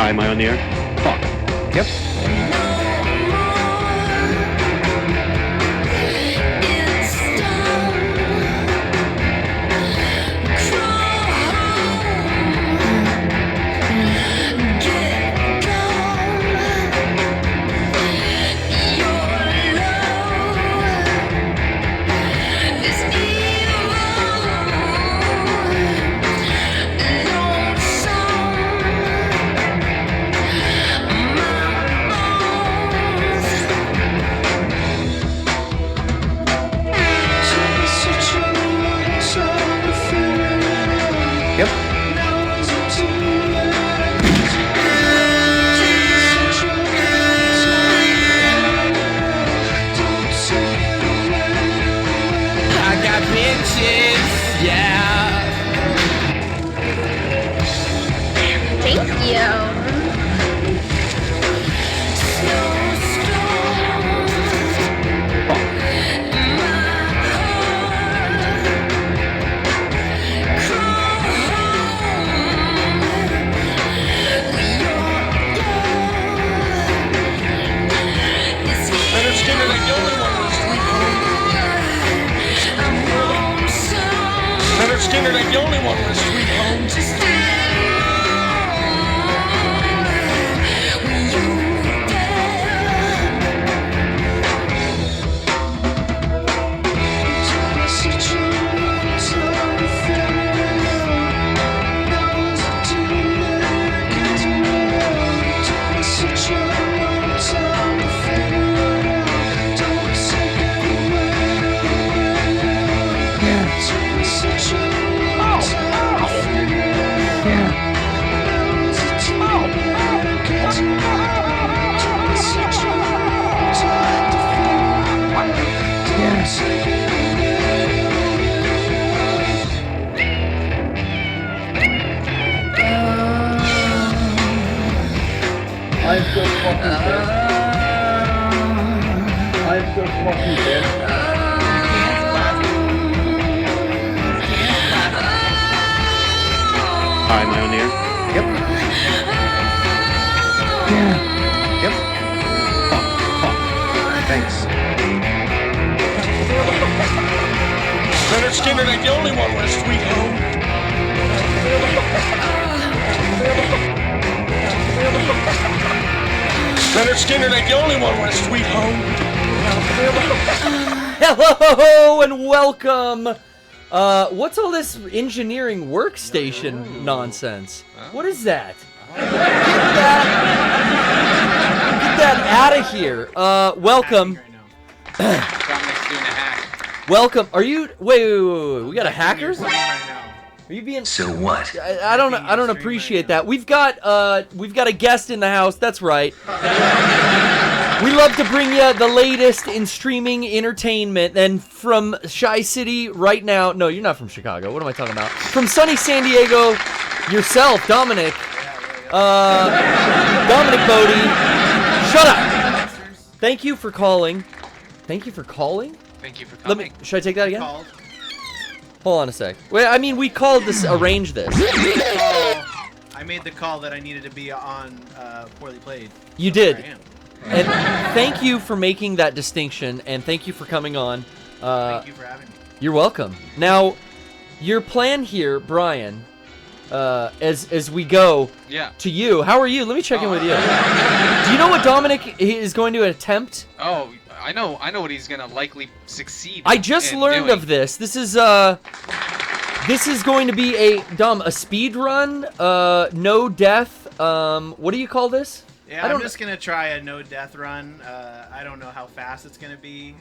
Hi, am I on the air? Fuck. Yep. Hi, am I on the air? Yep. Yeah. Yep. Fuck. Thanks. Leonard Skinner ain't the only one with a sweet home. Leonard Skinner ain't the only one with a sweet home. Hello and welcome. What's all this engineering workstation nonsense? What is that? Get that out of here. Welcome. Dominic's doing a hack. Welcome. Are you? Wait. We got a hacker? Are you being? So what? I don't appreciate that. We've got a guest in the house. That's right. We love to bring you the latest in streaming entertainment. And from Shy City right now. No, you're not from Chicago. What am I talking about? From sunny San Diego, yourself, Dominic. Dominic Botte. Shut up. Thank you for calling. Thank you for coming. Should I take that again? Hold on a sec. Wait, I mean, we called this, arrange this. I made the call that I needed to be on Poorly Played. You did. I am. And thank you for making that distinction, and thank you for coming on. Thank you for having me. You're welcome. Now, your plan here, Bryan, as we go to you. How are you? Let me check in with you. Do you know what Dominic is going to attempt? Oh, I know what he's gonna likely succeed. I just learned of this. This is going to be a speed run, no death. What do you call this? Yeah, I'm just gonna try a no death run. I don't know how fast it's gonna be.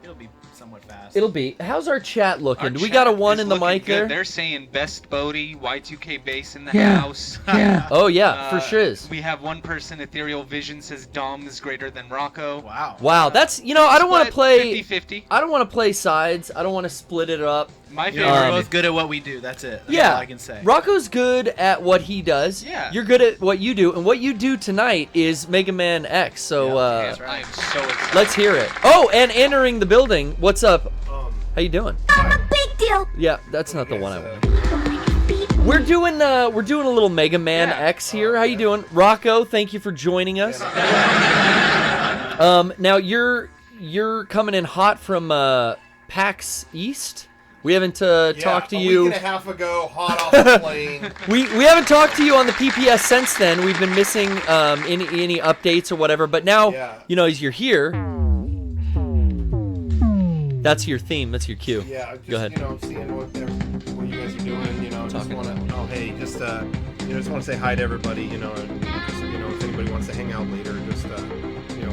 It'll be somewhat fast. It'll be. How's our chat looking? Do we got a 1 in the mic good. there? They're saying best Bodie, Y2K base in the house. Yeah. Oh yeah, for sure. We have one person, Ethereal Vision, says Dom is greater than Rocco. Wow, that's, I don't want to play 50-50. I don't want to play sides. I don't want to split it up. My favorite. We're both good at what we do. That's it. That's all I can say. Rocco's good at what he does. Yeah. You're good at what you do, and what you do tonight is Mega Man X. So that's right. I am so excited. let's hear it. Oh, and entering the building. What's up? How you doing? Big deal. Yeah, that's not the one I want. We're doing a little Mega Man X here. How you doing, Rocco? Thank you for joining us. Now you're coming in hot from PAX East. We haven't talked to you. A week and a half ago, hot off the plane. We haven't talked to you on the PPS since then. We've been missing any updates or whatever. But now, as you're here, that's your theme. That's your cue. Yeah, just, go ahead. Seeing what you guys are doing. Just want to, just want to say hi to everybody. And just, if anybody wants to hang out later, just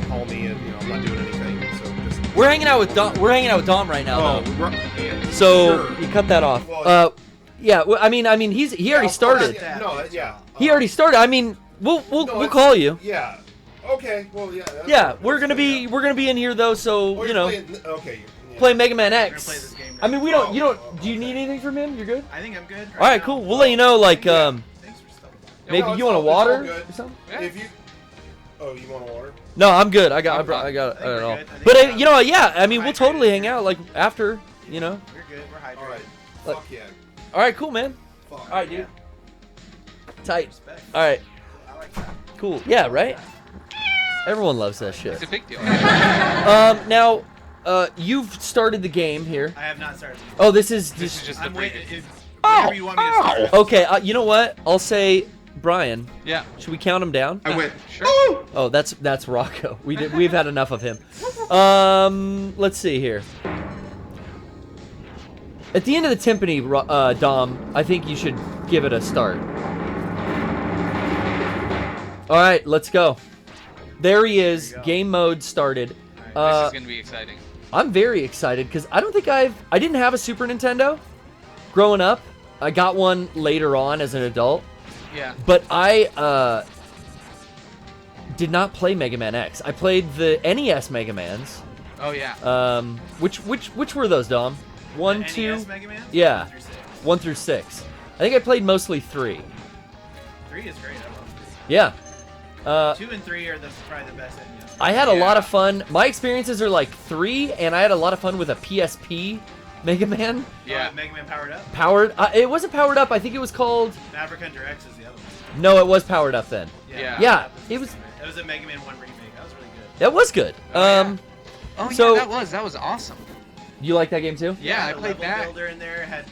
call me. And I'm not doing anything. So just. We're hanging out with Dom. We're hanging out with Dom right now, though. So you cut that off. Well, yeah. Well, I mean, he already started. He already started. I mean, we'll call you. Yeah. Okay. Well, yeah. Yeah, we're gonna be in here though, so Okay. play Mega Man We're X. gonna play this game I mean, we don't. You don't. Do you need anything from him? You're good. I think I'm good. All right, cool. We'll let you know. Like, Thanks for stuff. maybe you want a water or something. If you. Oh, you want a water? No, I'm good. I got it all. good. But yeah. I mean, we'll totally hang out like after. We're good. We're hydrated. All right. Fuck yeah. All right, cool, man. Fuck. All right, dude. Tight. Respect. All right. I like that. Cool. Yeah, right? Everyone loves that shit. It's a big deal. Now, you've started the game here. I have not started. Oh, this is This is just the I'm waiting. preview. Whatever you want me to start. Okay, you know what? I'll say, Bryan, Yeah. should we count him down? I went. Sure. Oh, that's Rocco. We've had enough of him. Let's see here. At the end of the timpani, Dom, I think you should give it a start. All right, let's go. There he is. There you go. Game mode started. This is gonna be exciting. I'm very excited because I don't think I didn't have a Super Nintendo growing up. I got one later on as an adult, Yeah. but I did not play Mega Man X. I played the NES Mega Mans. Oh yeah. Which were those, Dom? One, The two, NES Mega Man? yeah. 1 through 6. 1 through 6. I think I played mostly 3. 3 is great. I love Yeah. 3. 2 and 3 are probably the best NES. I had a lot of fun. My experiences are like 3, and I had a lot of fun with a PSP Mega Man. Yeah. Mega Man Powered Up? Powered. It wasn't powered up. I think it was called. Maverick Hunter X is the other one. No, it was powered up then. Yeah. Yeah, Powered Up it was. It was a Mega Man 1 remake. That was really good. That was good. Oh, So- yeah, that was awesome. You like that game too? Yeah, I the played level that. builder in there had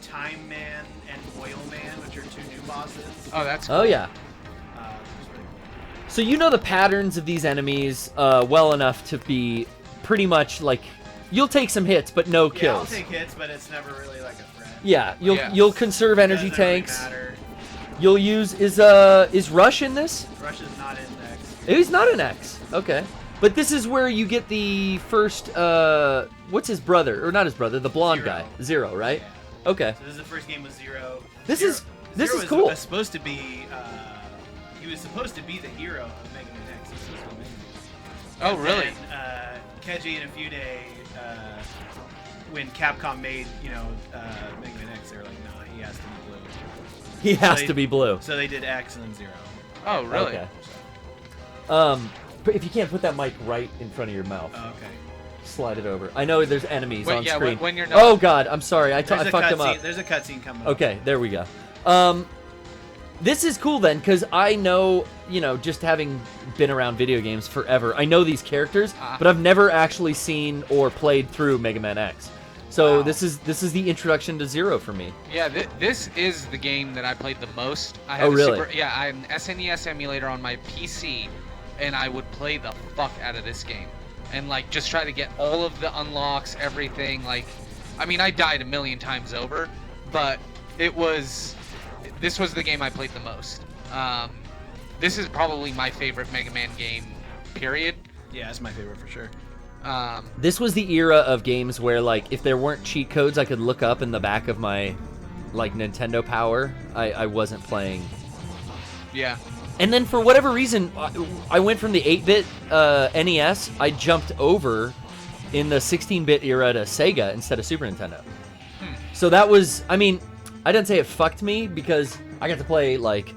Time Man and Oil Man, which are 2 new bosses. Oh, that's cool. Oh yeah. It was really cool. So you know the patterns of these enemies well enough to be pretty much like you'll take some hits but no Yeah, kills. I'll take hits, but it's never really like a threat. Yeah, Yeah. you'll conserve energy Doesn't really tanks. matter. You'll use is Rush in this? Rush is not in X. He's not an X. Okay. But this is where you get the first what's his brother? Or not his brother, the blonde Zero. guy. Zero, right? Yeah. Okay. So this is the first game with Zero. This Zero- is- this Zero is cool. Was supposed to be. He was supposed to be the hero of Mega Man X. He was supposed to be Mega Man. Oh, really? And Keiji and Inafune, when Capcom made Mega Man X, they were like, nah, he has to be blue. He has they- to be blue. So they did X and then Zero. Oh, really? Okay. But if you can't put that mic right in front of your mouth, Oh, okay. slide it over. I know there's enemies Wait, on yeah, screen. when you're not- Oh god, I'm sorry. I There's a fucked him up. cutscene. There's a cutscene coming. up. Okay, there we go. This is cool then, because I know, just having been around video games forever, I know these characters, but I've never actually seen or played through Mega Man X. So Wow. this is the introduction to Zero for me. Yeah, this is the game that I played the most. I Oh, had really? I had an SNES emulator on my PC, and I would play the fuck out of this game, and like just try to get all of the unlocks, everything. Like, I mean, I died a million times over, but this was the game I played the most. This is probably my favorite Mega Man game, period. Yeah, it's my favorite for sure. This was the era of games where, like, if there weren't cheat codes I could look up in the back of my, like, Nintendo Power, I wasn't playing. Yeah. And then for whatever reason, I went from the 8-bit NES, I jumped over in the 16-bit era to Sega instead of Super Nintendo. So that was, I mean, I didn't say it fucked me because I got to play, like,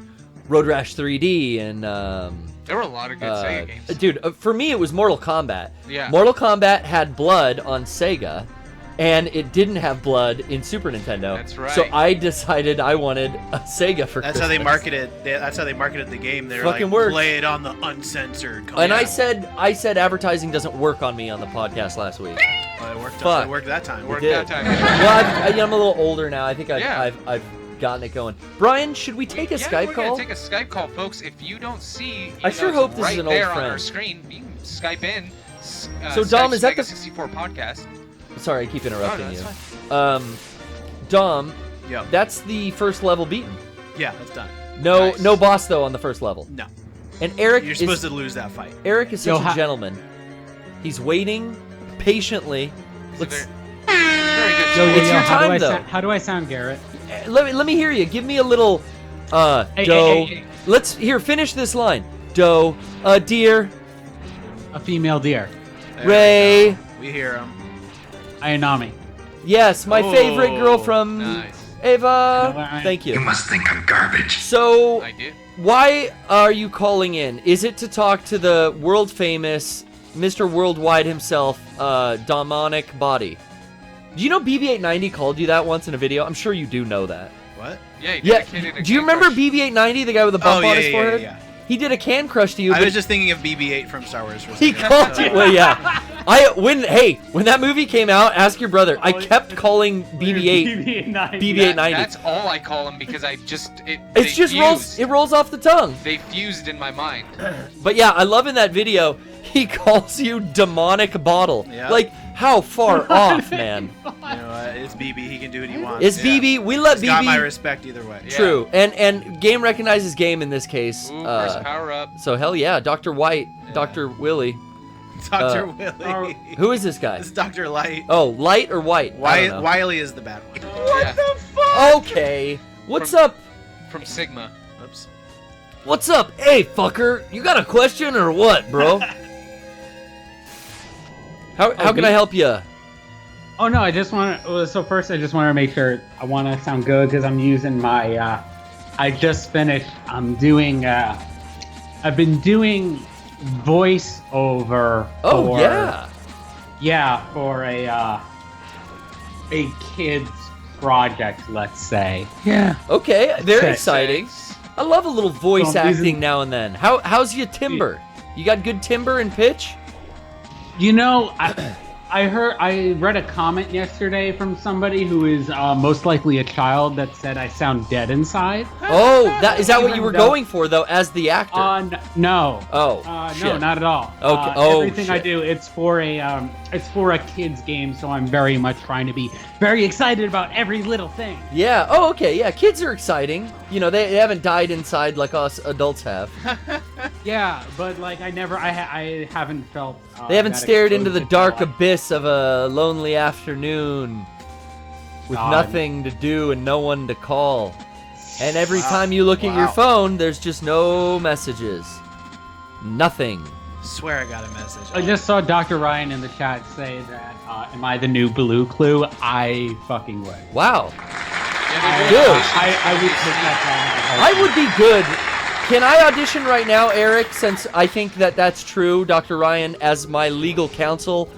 Road Rash 3D and... There were a lot of good Sega games. Dude, for me it was Mortal Kombat. Yeah. Mortal Kombat had blood on Sega, and it didn't have blood in Super Nintendo. That's right. So I decided I wanted a Sega for That's Christmas. how they marketed. That's how they marketed the game. They're Fucking like, works. play it on the uncensored. And I said advertising doesn't work on me on the podcast last week. Well, it worked. Fuck. It worked that time. It Worked did. that time. Well, I'm a little older now. I think Yeah. I've gotten it going. Brian, should we take a Skype we're call? gonna take a Skype call, folks. If you don't see, I sure hope this is right an old there on friend. our screen, you can Skype in. So, Dom, is that the- 64 podcast? Sorry, I keep interrupting that's you. fine. Dom, Yeah. that's the first level beaten. Yeah, that's done. No, Nice. no boss though on the first level. No, And Eric you're is supposed to lose that fight. Eric is Yo, such a gentleman. He's waiting patiently. Let's Very good. Yo, It's your how time, do I though. how do I sound, Garrett? let me hear you. Give me a little Hey, doe. hey. Let's finish this line. Doe, deer, A female deer. There Ray. we go. We hear him. Ayanami. Yes, my favorite girl Oh, from Nice. Ava. Thank you. must think I'm garbage. So, I do. why are you calling in? Is it to talk to the world famous Mr. Worldwide himself, Dominic Botte? Do you know BB-890 called you that once in a video? I'm sure you do know that. What? Yeah. He Yeah. dedicated a Do you Can remember Crush. BB-890, the guy with the bump Oh, on yeah, his yeah, forehead? yeah. He did a can crush to you. I but was just thinking of BB-8 from Star Wars. For a he second, called so- you. Well, yeah. When that movie came out, ask your brother. I kept calling BB-8 BB-890. That's all I call him because It just rolls off the tongue. They fused in my mind. But yeah, I love in that video, he calls you demonic bottle. Yeah. Like, how far off, man? You know, it's BB. He can do what he wants. It's BB. We let He's got my BB. respect either way. Yeah. True. And game recognizes game in this case. Ooh, first power up. So hell yeah, Dr. White, Dr. Willie. Dr. Willie. Who is this guy? This is Dr. Light. Oh, Light or White? I don't know. Wiley is the bad one. Yeah. Okay. What's up? From Sigma. Oops. What's up? Hey, fucker. You got a question or what, bro? How can I help you? Oh no, I just want to. So first, I just want to make sure I want to sound good because I'm using my. I just finished. I'm doing. I've been doing voiceover. Oh for, yeah. Yeah, for a kids project, let's say. Yeah. Okay. Very Sick. exciting. I love a little voice So I'm using- acting now and then. How's your timber? You got good timber and pitch? You know, I read a comment yesterday from somebody who is most likely a child that said I sound dead inside. Oh, is that what you were No. going for though, as the actor? No. Oh, No, shit. not at all. Okay. Oh, everything I shit. do, it's for a kids game, so I'm very much trying to be very excited about every little thing. Yeah. Oh, okay. Yeah. Kids are exciting. You know, they haven't died inside like us adults have. Yeah, but like I haven't felt. They haven't that stared into exposed the to dark like- abyss of a lonely afternoon with God. nothing to do and no one to call. And every Wow. time you look at your Wow. phone, there's just no messages. Nothing. Swear I got a message. I just saw Dr. Ryan in the chat say that, am I the new Blue Clue? I fucking would. Wow. Yeah, Dude. I would take that I would be good. Can I audition right now, Eric, since I think that that's true, Dr. Ryan, as my legal counsel?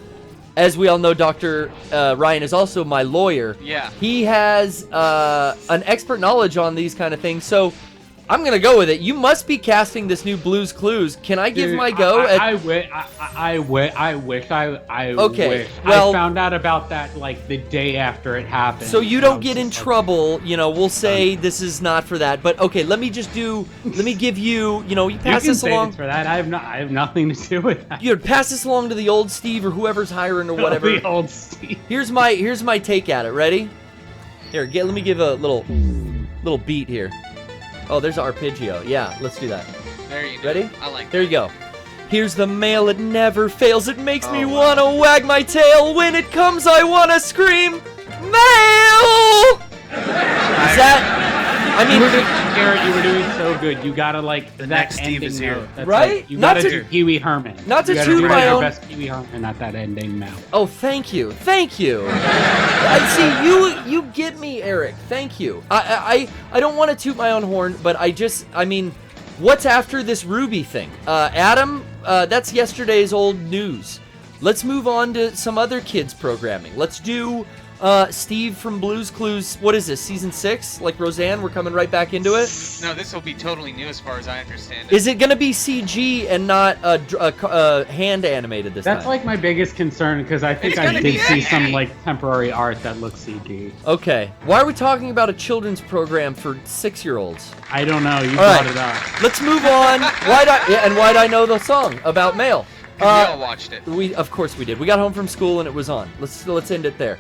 As we all know, Dr. Ryan is also my lawyer. Yeah. He has an expert knowledge on these kind of things, so I'm going to go with it. You must be casting this new Blue's Clues. Can I give Dude, my go? I wish. I wish. Okay, wish. well- I found out about that like the day after it happened. So you and I don't was get in just like, trouble, you know, we'll say this is not for that. But okay, let me give you, you You pass can this say along. it's for that. I have nothing to do with that. You pass this along to the old Steve or whoever's hiring or whatever. The old Steve. Here's my take at it. Ready? Here, let me give a little beat here. Oh, there's arpeggio. Yeah, let's do that. There you go. Ready? I like There you go. Here's the mail, it never fails. It makes me Oh, wow. wanna wag my tail. When it comes, I wanna scream, mail! Is that? I mean, Garrett, you were doing so good. You gotta like The that next Steve ending is here. note. That's Right? Like, you Not gotta to- do Pee Wee Herman. not to You gotta toot do my your own- best Pee Wee Herman at that ending now. oh, thank you. I see you get me, Eric. Thank you. I don't want to toot my own horn, but I mean, what's after this Ruby thing? Adam, that's yesterday's old news. let's move on to some other kids programming. Let's do Steve from Blue's Clues. What is this, season 6? Like Roseanne, we're coming right back into it? No, this will be totally new as far as I understand it. Is it going to be CG and not hand animated this time? That's like my biggest concern because I think It's I gonna be did see some anime. like temporary art that looks CG. Okay. Why are we talking about a children's program for 6-year-olds? I don't know. You All brought right. it up. Let's move on. Why'd I know the song about mail? We all watched it. Of course we did. We got home from school and it was on. Let's end it there.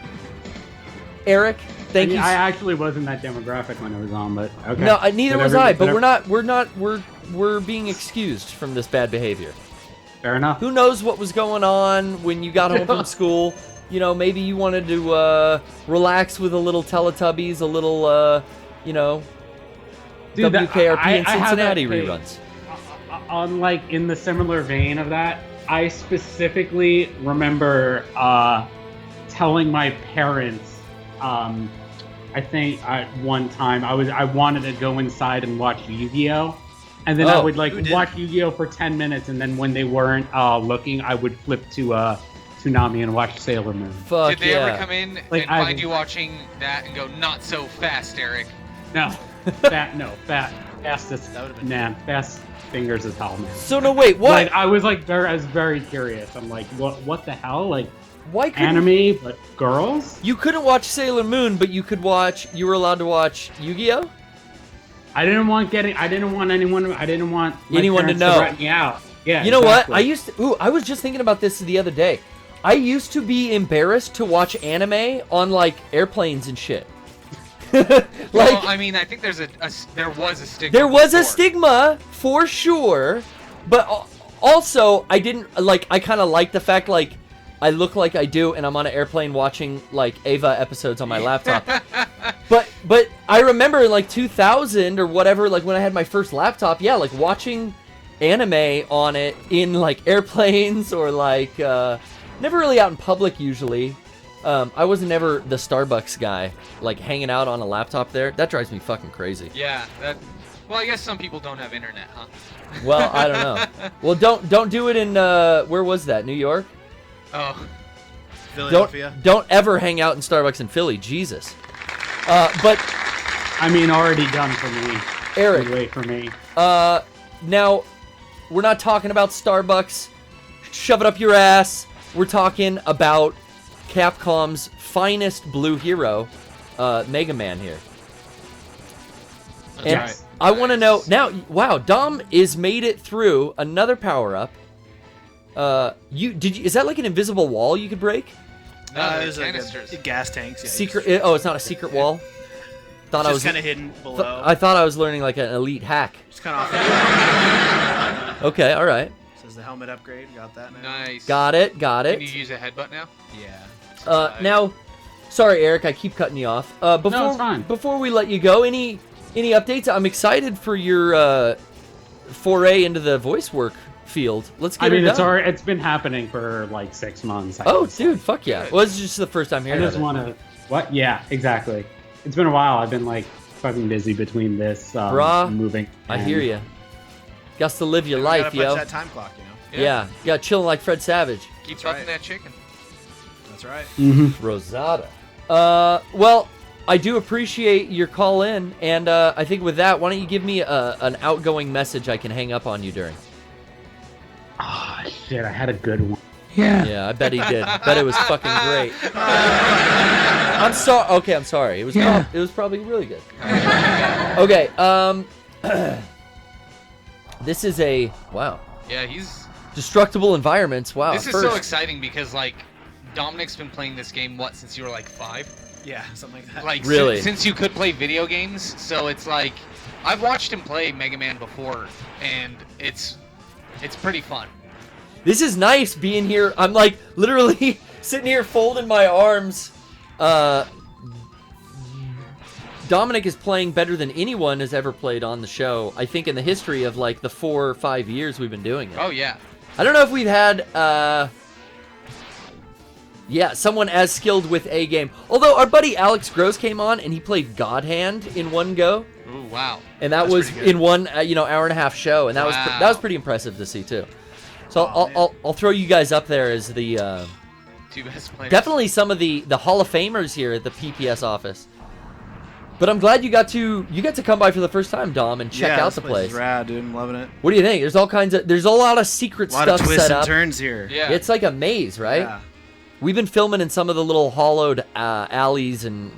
Eric, thank you. I actually wasn't that demographic when it was on, but okay. No, neither was I. But Whatever. we're being excused from this bad behavior. Fair enough. Who knows what was going on when you got home from school? You know, maybe you wanted to relax with a little Teletubbies, a little, Dude, WKRP and I have Cincinnati a- reruns. On like in the similar vein of that, I specifically remember telling my parents. I think at one time I wanted to go inside and watch Yu-Gi-Oh, and then I would like who didn't? watch Yu-Gi-Oh for 10 minutes, and then when they weren't looking, I would flip to Toonami and watch Sailor Moon. Fuck Did they yeah. ever come in Like, and I- find you watching that and go, not so fast, Eric? No, fastest. That would've been- Man, fast fingers is hell, man. So no, wait, what? Like I was very curious. I'm like, what the hell? Like Why couldn't anime, but girls? you couldn't watch Sailor Moon, but you were allowed to watch Yu-Gi-Oh? I didn't want anyone. I didn't want my Anyone to parents know. rat me out. Yeah. You know exactly. what? I was just thinking about this the other day. I used to be embarrassed to watch anime on like airplanes and shit. Well, Like I mean, I think there was a stigma. there was a before. stigma for sure, but also I didn't like. I kind of like the fact like I look like I do, and I'm on an airplane watching like Ava episodes on my laptop. But I remember in like 2000 or whatever, like when I had my first laptop, yeah, like watching anime on it in like airplanes or like never really out in public usually. I wasn't ever the Starbucks guy, like hanging out on a laptop there. That drives me fucking crazy. Yeah, well, I guess some people don't have internet, huh? Well, I don't know. Well, don't do it in where was that? New York? Oh, Philadelphia. Don't ever hang out in Starbucks in Philly. Jesus. But I mean, already done for me. Eric. Good way for me. now we're not talking about Starbucks. Shove it up your ass. We're talking about Capcom's finest blue hero, Mega Man here. And Yes. I want to know now. Wow, Dom is made it through another power up. Is that like an invisible wall you could break? no, they're There's like canisters. gas tanks. Yeah, Secret? Oh, it's not a secret wall. Thought I Just was. kind of hidden below. I thought I was learning like an elite hack. Just kind of off. Okay, all right. Says the helmet upgrade. Got that now. Nice. Got it. Can you use a headbutt now? Yeah. Now, sorry, Eric, I keep cutting you off. Before, No, it's fine. Before we let you go, any updates? I'm excited for your foray into the voice work field. Let's get I mean, it done. it's been happening for like 6 months. Oh, guess. dude, fuck yeah. Good. Well, this is just the first time I hearing just of it. want to. What? Yeah, exactly. It's been a while. I've been like fucking busy between this Brah, moving. I and- you. Got to live your You life, gotta yo. punch that time clock, you know. Yeah, you got chilling like Fred Savage. Keep That's fucking right. that chicken. That's right. Mhm. Rosada. Well, I do appreciate your call in, and I think with that, why don't you give me an outgoing message I can hang up on you during? Ah, shit! I had a good one. Yeah, I bet he did. Bet it was fucking great. I'm sorry. Okay, I'm sorry. It was it was probably really good. Okay. This is a wow. Yeah, he's. Destructible environments. Wow. This is first. so exciting because like, Dominic's been playing this game since you were like 5. Yeah, something like that. Like Really? since you could play video games, so it's like I've watched him play Mega Man before, and it's pretty fun. This is nice being here. I'm like literally sitting here folding my arms. Dominic is playing better than anyone has ever played on the show, I think, in the history of like the 4 or 5 years we've been doing it. Oh yeah. I don't know if we've had someone as skilled with a game. Although our buddy Alex Gross came on and he played God Hand in one go, Ooh, wow. and that That's was pretty good. in one hour and a half show, and that Wow. was pretty impressive to see too. So Oh, man. I'll throw you guys up there as the Two best players. definitely some of the Hall of Famers here at the PPS office. But I'm glad you got to come by for the first time, Dom, and check out the This place. is rad, dude. I'm loving it. What do you think? There's a lot of secret A lot stuff of twists set and up. turns here. Yeah. It's like a maze, right? Yeah. We've been filming in some of the little hollowed alleys and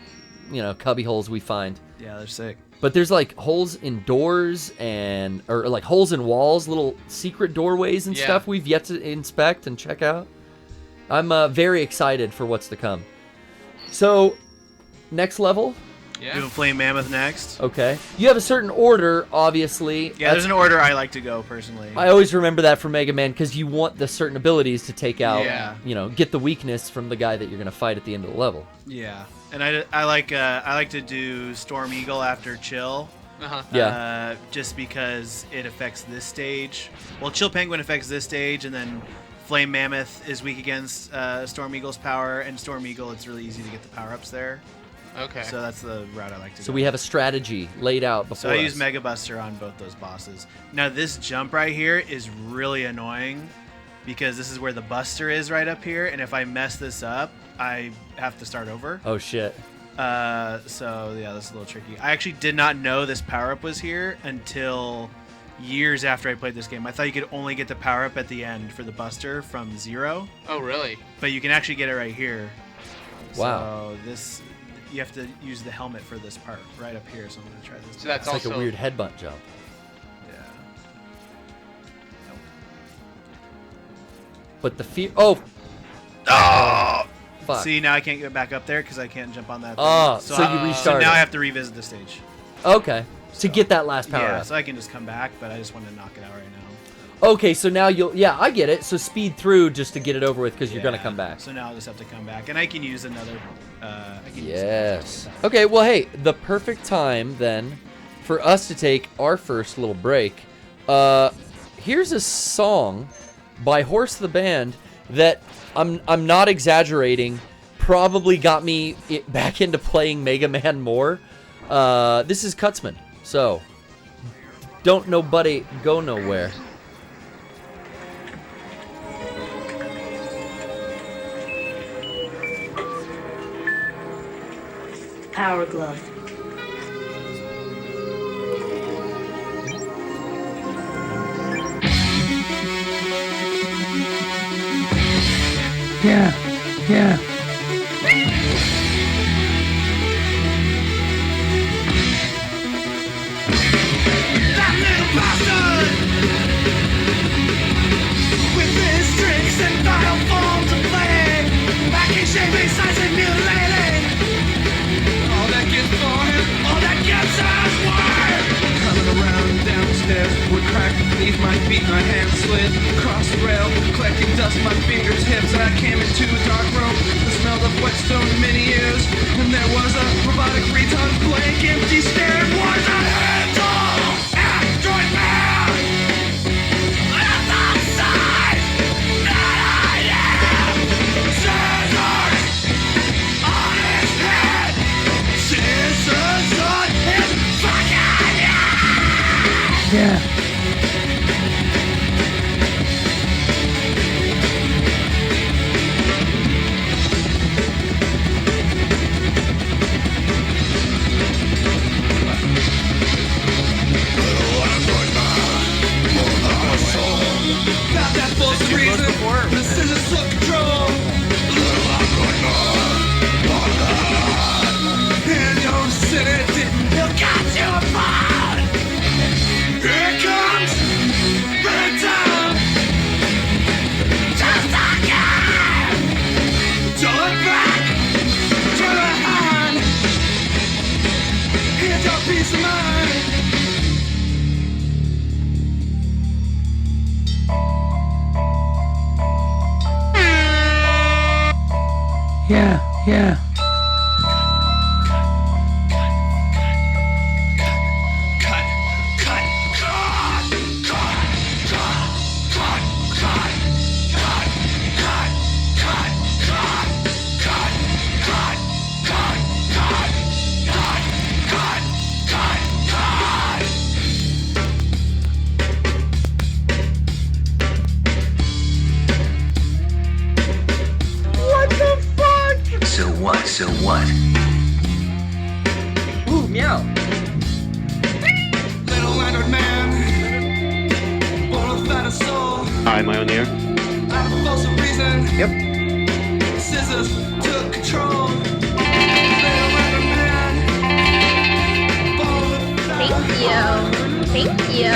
cubby holes we find. Yeah, they're sick. But there's like holes in doors or like holes in walls, little secret doorways and Yeah. stuff we've yet to inspect and check out. I'm very excited for what's to come. So, next level. Yeah. Doing Flame Mammoth next. Okay. You have a certain order, obviously. Yeah, there's an order I like to go personally. I always remember that for Mega Man because you want the certain abilities to take out, Yeah. get the weakness from the guy that you're going to fight at the end of the level. Yeah, and I like to do Storm Eagle after Chill. Uh-huh. Yeah. Just because it affects this stage. Well, Chill Penguin affects this stage, and then Flame Mammoth is weak against Storm Eagle's power, and Storm Eagle, it's really easy to get the power-ups there. Okay. So that's the route I like to go. So we have a strategy laid out before So I use us. Mega Buster on both those bosses. Now this jump right here is really annoying because this is where the Buster is right up here, and if I mess this up, I have to start over. Oh, shit. So yeah, that's a little tricky. I actually did not know this power-up was here until years after I played this game. I thought you could only get the power-up at the end for the Buster from 0, Oh, really? but you can actually get it right here. Wow. So you have to use the helmet for this part right up here, so I'm going to try this. So that's It's like also a weird headbutt jump. Yeah. But the fear... Oh! Oh! Fuck. See, now I can't get back up there because I can't jump on that thing. Oh, so you So restarted. now I have to revisit the stage. Okay. To get that last power Yeah, up. so I can just come back, but I just want to knock it out right now. Okay, so now you'll... Yeah, I get it. So speed through just to get it over with because you're going to Yeah, come back. So now I'll just have to come back, and I can use another. Yes. Okay, well, hey, the perfect time then for us to take our first little break. Here's a song by Horse the Band that I'm not exaggerating. Probably got me back into playing Mega Man more. This is Cutsman. So, don't nobody go nowhere. Power Glove. Yeah. That little bastard! With his tricks and vile forms of playing, backing, shaping, sizing, mutilating. All that gets for him, all that gets us wide. Coming around downstairs would crack, knees might beat, my hands slid across the rail, collecting dust, my fingers, hips. I came into a dark room, the smell of whetstone many years, and there was a robotic retard blank, empty stare. Was a handle, android man. That's the size that I am. Scissors on his head, scissors on his fucking head. Yeah. Got that force of reason, the scissors took control. And your city didn't look at you apart. Here comes rhythm. Just again. Don't look back. Turn behind. Here's your peace of mind. Yeah. So what? Ooh, meow. Little Leonard man, born without a soul. Hi, my own ear. Out of false reason, Yep. scissors took control. Little Leonard man, born without Thank you.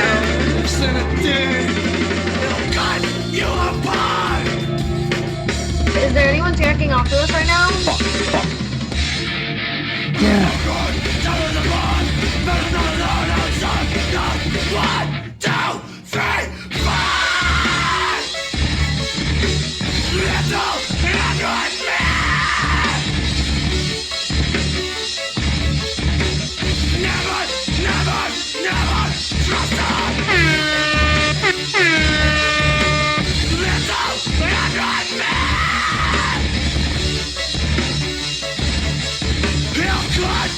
sin a day. It'll cut you apart. Is there anyone jacking off to us right now? One, two, three, four. Little Leonard man. Never, never, never trust her. Little Leonard man. He'll cut.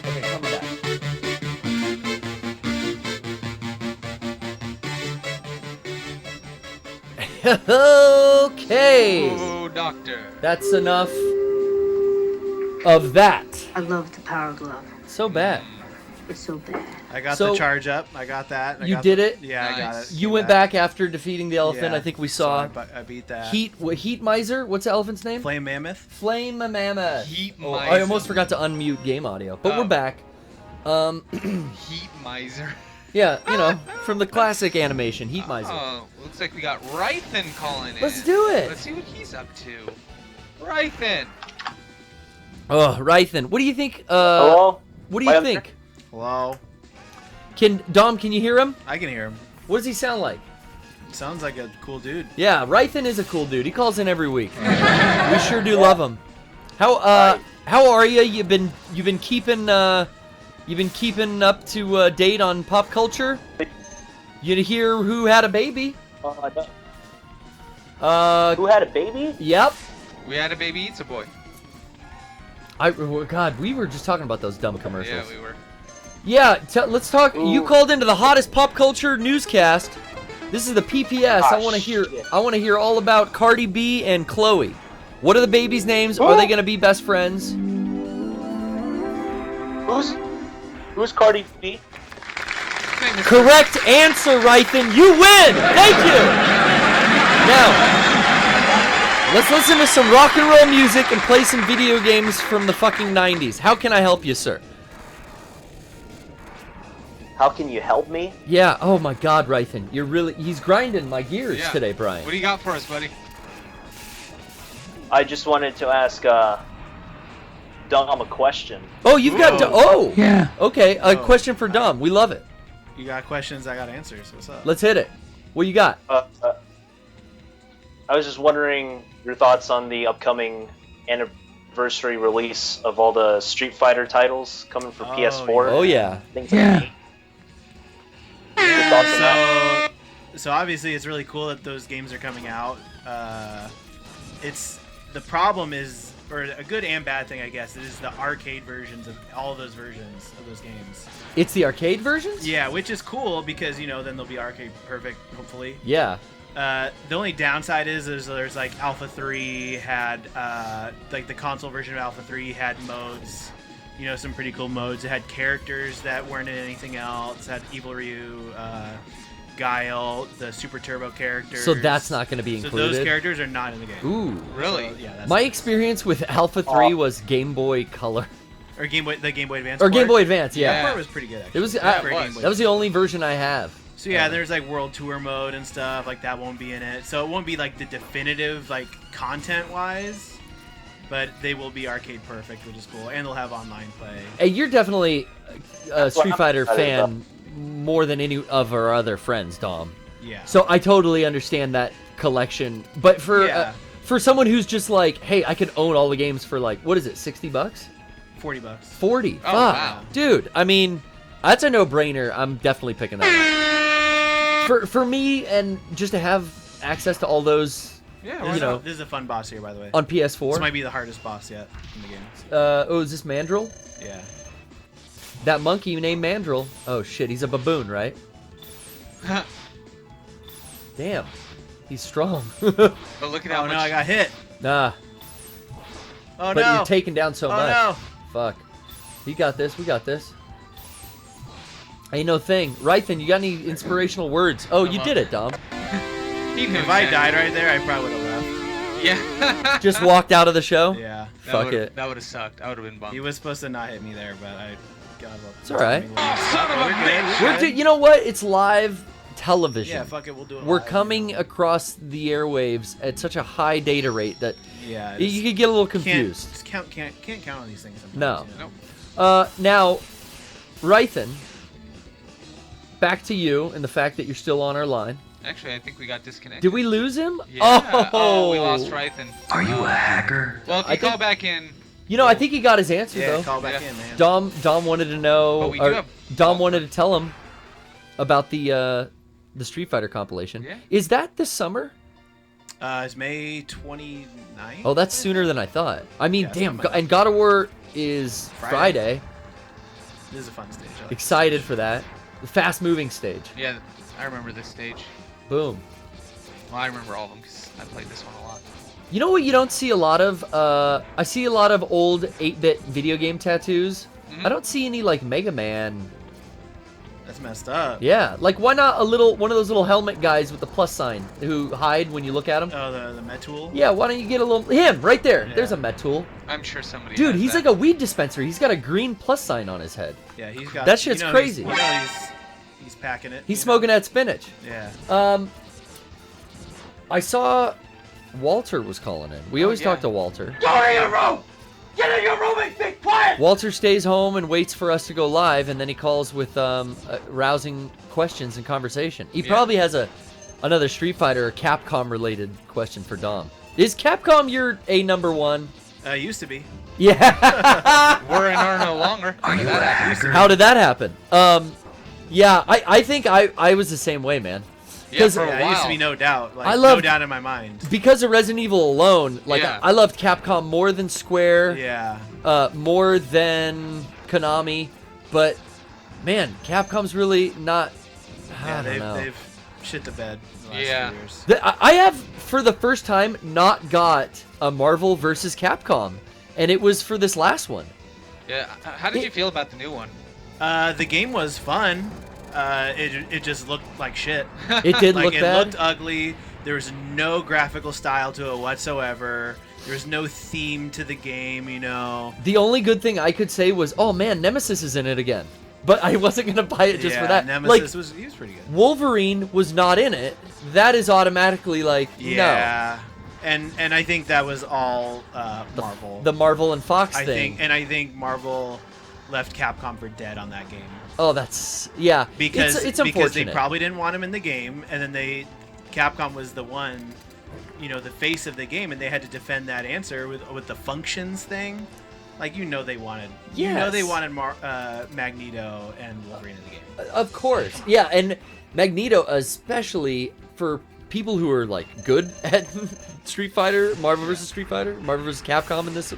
Okay, come back. Okay. Oh, doctor. That's enough of that. I love the power glove. So bad. It's so bad. I got So- the charge up. I got that. I You got did the- it? Yeah, I got Nice. it. You Got went that. back after defeating the elephant. Yeah. I think we So saw I beat that. Heat Miser. What's the elephant's name? Flame Mammoth. Flame Mammoth. Heat Oh, I Miser. almost forgot to unmute game audio, but Oh. we're back. Heat miser. Yeah, you know, from the classic animation, Heat Miser. Oh, looks like we got Rythan calling in. Let's do it. Let's see what he's up to. Rythan. Oh, Rythan, what do you think? Hello? What do you Am I think? Hello. Can you hear him? I can hear him. What does he sound like? Sounds like a cool dude. Yeah, Rythan is a cool dude. He calls in every week. We sure do love him. How are you? You've been keeping up to date on pop culture? You hear who had a baby? Who had a baby? Yep. We had a baby eats a boy. God, we were just talking about those dumb commercials. Yeah, we were. Yeah, let's talk. You called into the hottest pop culture newscast. This is the PPS. I want to hear. Shit. I want to hear all about Cardi B and Chloe. What are the babies' names? Are they gonna be best friends? Who's Cardi B? Correct answer, Rythan. You win. Thank you. Now, let's listen to some rock and roll music and play some video games from the fucking 90s. How can I help you, sir? How can you help me? Yeah. Oh my God, Rythan, he's grinding my gears Yeah. today, Brian. What do you got for us, buddy? I just wanted to ask Dom a question. Oh, you've got. Yeah. Okay, a question for Dom. We love it. You got questions, I got answers. What's up? Let's hit it. What you got? I was just wondering your thoughts on the upcoming anniversary release of all the Street Fighter titles coming for PS4. Oh yeah. Things like that. Your thoughts on that? So obviously it's really cool that those games are coming out. It's the problem is, or a good and bad thing, I guess, it is the arcade versions of all those versions of those games. It's the arcade versions? Yeah, which is cool because, you know, then they'll be arcade perfect, hopefully. Yeah. The only downside is there's like Alpha 3 had, like the console version of Alpha 3 had modes, you know, some pretty cool modes. It had characters that weren't in anything else. It had Evil Ryu, Guile, the Super Turbo characters. So that's not going to be included? So those characters are not in the game. Ooh. Really? So, yeah, that's My experience with Alpha 3 was Game Boy Color. Or the Game Boy Advance. Or port. Game Boy Advance, yeah. That part was pretty good, actually. It was, Yeah, for a Game Boy that was the only version I have. So yeah, there's like World Tour mode and stuff like that won't be in it. So it won't be like the definitive like content wise, but they will be arcade perfect, which is cool, and they'll have online play. Hey, you're definitely a Street I'm Fighter excited fan more than any of our other friends, Dom. Yeah. So I totally understand that collection. But for someone who's just like, hey, I could own all the games for like, what is it, $60? $40. 40. Oh, Fuck. wow. Dude, I mean, that's a no-brainer. I'm definitely picking that up. For me, and just to have access to all those, Yeah, you know, This is a fun boss here, by the way. on PS4. This might be the hardest boss yet in the game. Oh, is this Mandrill? Yeah. That monkey named Mandrill. Oh shit, he's a baboon, right? Damn. He's strong. But look at how Oh much. no, I got hit. Nah. Oh But no. you're taking down so Oh much. no. Fuck. We got this. We got this. Ain't no thing. Rythan, you got any inspirational words? Oh, you did it, Dom. He knew If I that. died right there, I probably would have left. Yeah. Just walked out of the show? Yeah. Fuck it. That would have sucked. I would have been bummed. He was supposed to not hit me there, but I got up. It's alright. We're good. You know what? It's live television. Yeah, fuck it, we'll do it. We're live, coming you know. across the airwaves at such a high data rate that Yeah. you could get a little confused. Can't count on these things sometimes. No. You know? Nope. Now, Rythan, back to you and the fact that you're still on our line. Actually, I think we got disconnected. Did we lose him? Yeah. Oh, we lost Rythan. Are you a hacker? Well, if I you call think- back in, You know, I think he got his answer Yeah, though. call back Yeah. in, man. Dom wanted to know. But we or do have- Dom wanted to tell him about the Street Fighter compilation. Yeah. Is that this summer? It's May 29th. Oh, that's sooner than I thought. I mean, Yeah, it's damn. coming up. And God of War is Friday. This is a fun stage. I like Excited for that. The fast-moving stage. yeah, I remember this stage. Boom. Well, I remember all of them because I played this one a lot. You know what you don't see a lot of? I see a lot of old 8-bit video game tattoos. Mhm. I don't see any like Mega Man. That's messed up. Yeah, like why not one of those little helmet guys with the plus sign who hide when you look at them? Oh, the Metool? Yeah, why don't you get a little him right there? Yeah. There's a Metool. I'm sure somebody. Dude, has he's that. like a weed dispenser. He's got a green plus sign on his head. Yeah, he's got. That shit's crazy. He's packing it. He's you smoking that spinach. know? Yeah. I saw Walter was calling in. We always yeah. talk to Walter. Go in your room! Get in your room and be quiet! Walter stays home and waits for us to go live, and then he calls with rousing questions and conversation. He Yeah. probably has another Street Fighter or Capcom related question for Dom. Is Capcom your number one? Used to be. Yeah. We're in our no longer. Are you a hacker? How did that happen? Yeah, I think I was the same way, man. Yeah, for a Yeah, while. it used to be no doubt. Like, I no loved- doubt in my mind. Because of Resident Evil alone, like Yeah. I loved Capcom more than Square, Yeah. more than Konami, but man, Capcom's really not. I Yeah, don't know. they've shit the bed the last Yeah. few years. I have, for the first time, not got a Marvel versus Capcom, and it was for this last one. Yeah. How did you feel about the new one? The game was fun. It just looked like shit. It did Like look it bad. looked ugly. There was no graphical style to it whatsoever. There was no theme to the game, you know. The only good thing I could say was, oh man, Nemesis is in it again. But I wasn't gonna buy it just yeah, for that. Nemesis Like, he was pretty good. Wolverine was not in it. That is automatically like Yeah. And I think that was all Marvel. no. The Marvel and Fox I thing. think Marvel left Capcom for dead on that game. Oh, that's yeah. Because it's because they unfortunate. probably didn't want him in the game, and then Capcom was the one, you know, the face of the game, and they had to defend that answer with the functions thing. Like they wanted, they Yes. wanted Magneto and Wolverine in the game. Of course, yeah, and Magneto, especially for people who are like good at Street Fighter, Marvel vs. Street Fighter, Marvel vs. Capcom in this.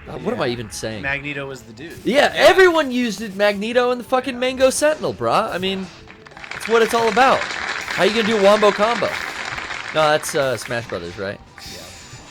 What am I even saying? Magneto was the dude. Yeah, everyone used it, Magneto and the fucking Mango Sentinel, brah. I mean, it's what it's all about. How you gonna do a wombo combo? No, that's Smash Brothers, right? Yeah.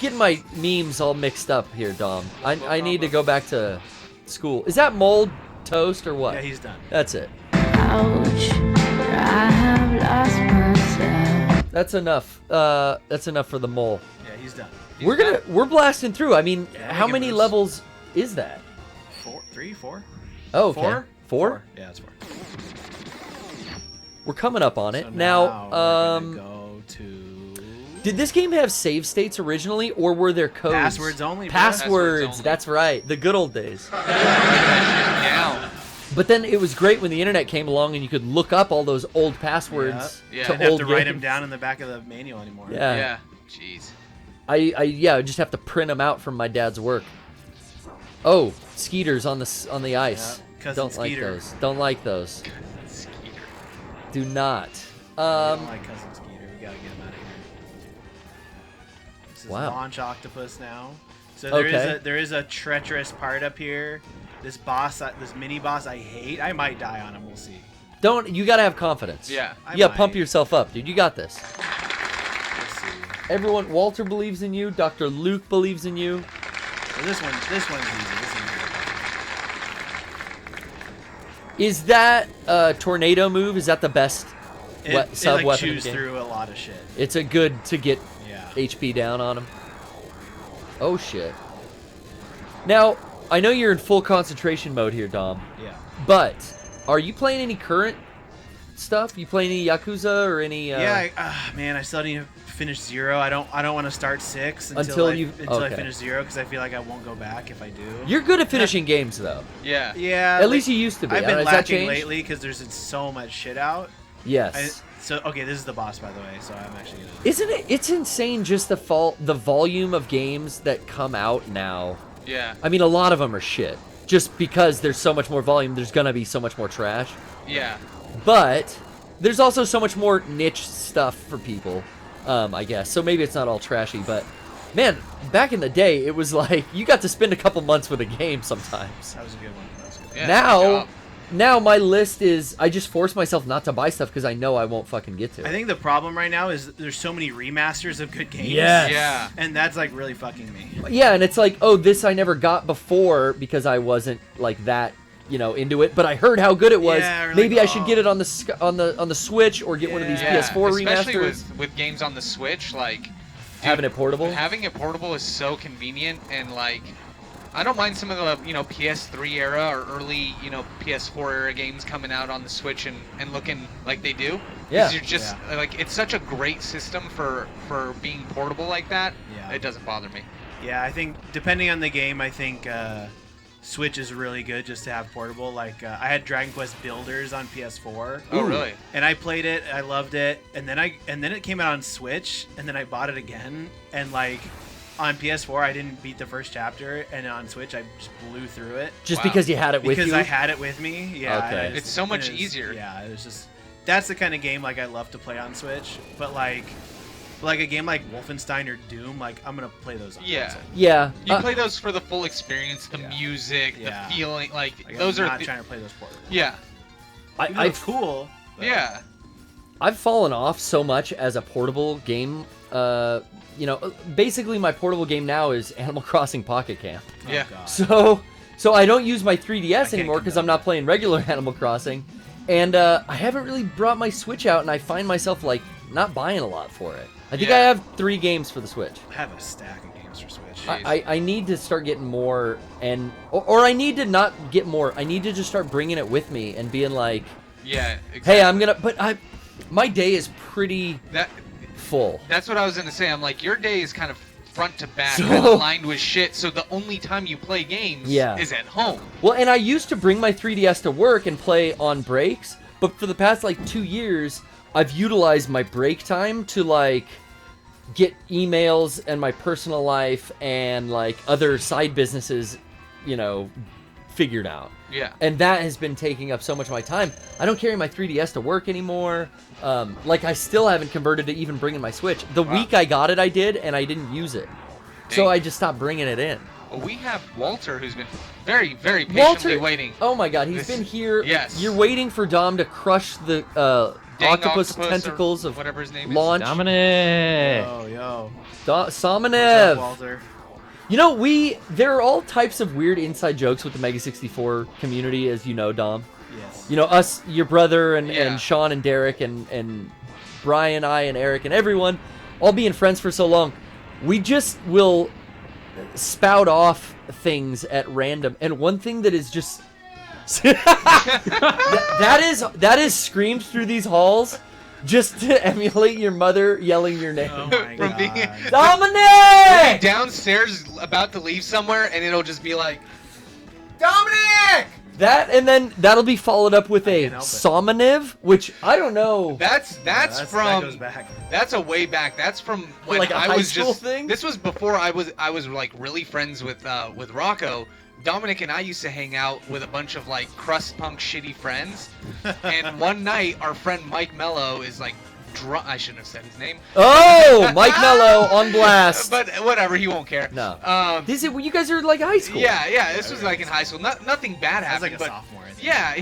Getting my memes all mixed up here, Dom. I need to go back to school. Is that mold toast or what? Yeah, he's done. That's it. Ouch, I have lost myself. That's enough. That's enough for the mole. Yeah, he's done. We're blasting through. I mean, Yeah, how we can many boost. levels is that? 4? Oh, okay. Four? Four? Yeah, it's 4. We're coming up on it. So now, we're gonna go to did this game have save states originally, or were there codes? Passwords only, bro. Passwords. Passwords only. That's right. The good old days. Yeah. But then it was great when the internet came along and you could look up all those old passwords Yeah. to Didn't have old to write games. them down in the back of the manual anymore. Yeah. Yeah. Jeez. I just have to print them out from my dad's work. Oh, Skeeters on the ice. Yeah, cousin Don't like Skeeter. those. Don't like those. Skeeter. Do not. I don't like Cousin Skeeter. We gotta get him out of here. This is Wow. launch octopus now. So Okay. there is a treacherous part up here. This boss, this mini boss, I hate. I might die on him. We'll see. You gotta have confidence. Yeah. I You gotta might. pump yourself up, dude. You got this. Everyone, Walter believes in you. Dr. Luke believes in you. So this one's easy. This one's Is that tornado move? Is that the best It sub like weapon in the chews game? through a lot of shit. It's a good to get Yeah. HP down on him. Oh shit. Now, I know you're in full concentration mode here, Dom. Yeah. But are you playing any current stuff? You playing any Yakuza or any? Yeah, man, I still need to finish 0. I don't want to start 6 Until I okay. finish 0 because I feel like I won't go back if I do. You're good at finishing games, though. Yeah. Yeah. At least you used to be. I've been Has that lacking changed? lately because there's so much shit out. Yes. So okay, this is the boss, by the way. So I'm actually gonna. Isn't it? It's insane just the volume of games that come out now. Yeah. I mean, a lot of them are shit. Just because there's so much more volume, there's gonna be so much more trash. Yeah. But there's also so much more niche stuff for people, I guess. So maybe it's not all trashy, but man, back in the day, it was like you got to spend a couple months with a game sometimes. That was a good one. That was good. Yeah, Now my list is I just force myself not to buy stuff because I know I won't fucking get to it. I think the problem right now is there's so many remasters of good games. Yes. Yeah. And that's like really fucking me. Yeah, and it's like, oh, this I never got before because I wasn't like that, into it. But I heard how good it was. Yeah, or Maybe like, I should get it on the Switch or get one of these Yeah. PS4 Especially remasters. with games on the Switch, like Having it portable. Having it portable is so convenient, and like I don't mind some of the PS3 era or early PS4 era games coming out on the Switch and looking like they do. Yeah. 'Cause you're just like it's such a great system for being portable like that. Yeah. It doesn't bother me. Yeah, I think depending on the game, I think Switch is really good just to have portable. Like I had Dragon Quest Builders on PS4. Oh, really? And I played it, I loved it, and then it came out on Switch, and then I bought it again, and like on PS4 I didn't beat the first chapter, and on Switch I just blew through it. Just Wow. because you had it with you? Because I had it with me. Yeah. Okay. and It's so much it was- easier. Yeah, it was just that's the kind of game like I love to play on Switch, but like a game like Wolfenstein or Doom, like I'm gonna play those on Yeah. console. Yeah. You play those for the full experience, the music, Yeah. the feeling, like Like, those I'm are not trying to play those portable. yeah. It's cool. But Yeah. I've fallen off so much as a portable game. Basically my portable game now is Animal Crossing Pocket Camp. Yeah. God. So I don't use my 3DS can't anymore because condone I'm not playing regular Animal Crossing, and I haven't really brought my Switch out, and I find myself like not buying a lot for it. I think I Yeah. have 3 games for the Switch. I have a stack of games for Switch. I need to start getting more, or I need to not get more. I need to just start bringing it with me and being like, Yeah. Exactly. hey, I'm gonna. But my day is pretty full. That's what I was gonna say. I'm like, your day is kind of front to back, So- kind of lined with shit. So the only time you play games is at home. Well, and I used to bring my 3DS to work and play on breaks, but for the past 2 years, I've utilized my break time to get emails and my personal life and other side businesses, figured out. Yeah. And that has been taking up so much of my time. I don't carry my 3DS to work anymore. I still haven't converted to even bringing my Switch. The week I got it, I did, and I didn't use it. So Dang. I just stopped bringing it in. Well, we have Walter, who's been very, very patiently waiting. Oh my god, he's This- been here. Yes. You're waiting for Dom to crush the Dang octopus or tentacles of whatever his name launch. Dominic. Oh, yo. What's Samanev. up, Walter? There are all types of weird inside jokes with the Mega 64 community, as you know, Dom. Yes. Us, your brother, and, Yeah. and Sean and Derek and Bryan, I and Eric and everyone, all being friends for so long, we just will spout off things at random. And one thing that is just that is screamed through these halls just to emulate your mother yelling your name. Oh my From being- god. Dominic! Downstairs, about to leave somewhere, and it'll just be like, That, and then that'll be followed up with a can't help it. Somaniv, which I don't know. that's That from. goes back. That's a way back. That's from when Like a I high was school just. thing? This was before I was like really friends with Rocco. Dominic and I used to hang out with a bunch of crust punk shitty friends. And one night, our friend Mike Mello is drunk. I shouldn't have said his name. Oh, Mike Mello on blast. But whatever, he won't care. No. This is you guys are like high school. Yeah. This was in high school. Nothing bad I was happened. like a but sophomore, I think. yeah,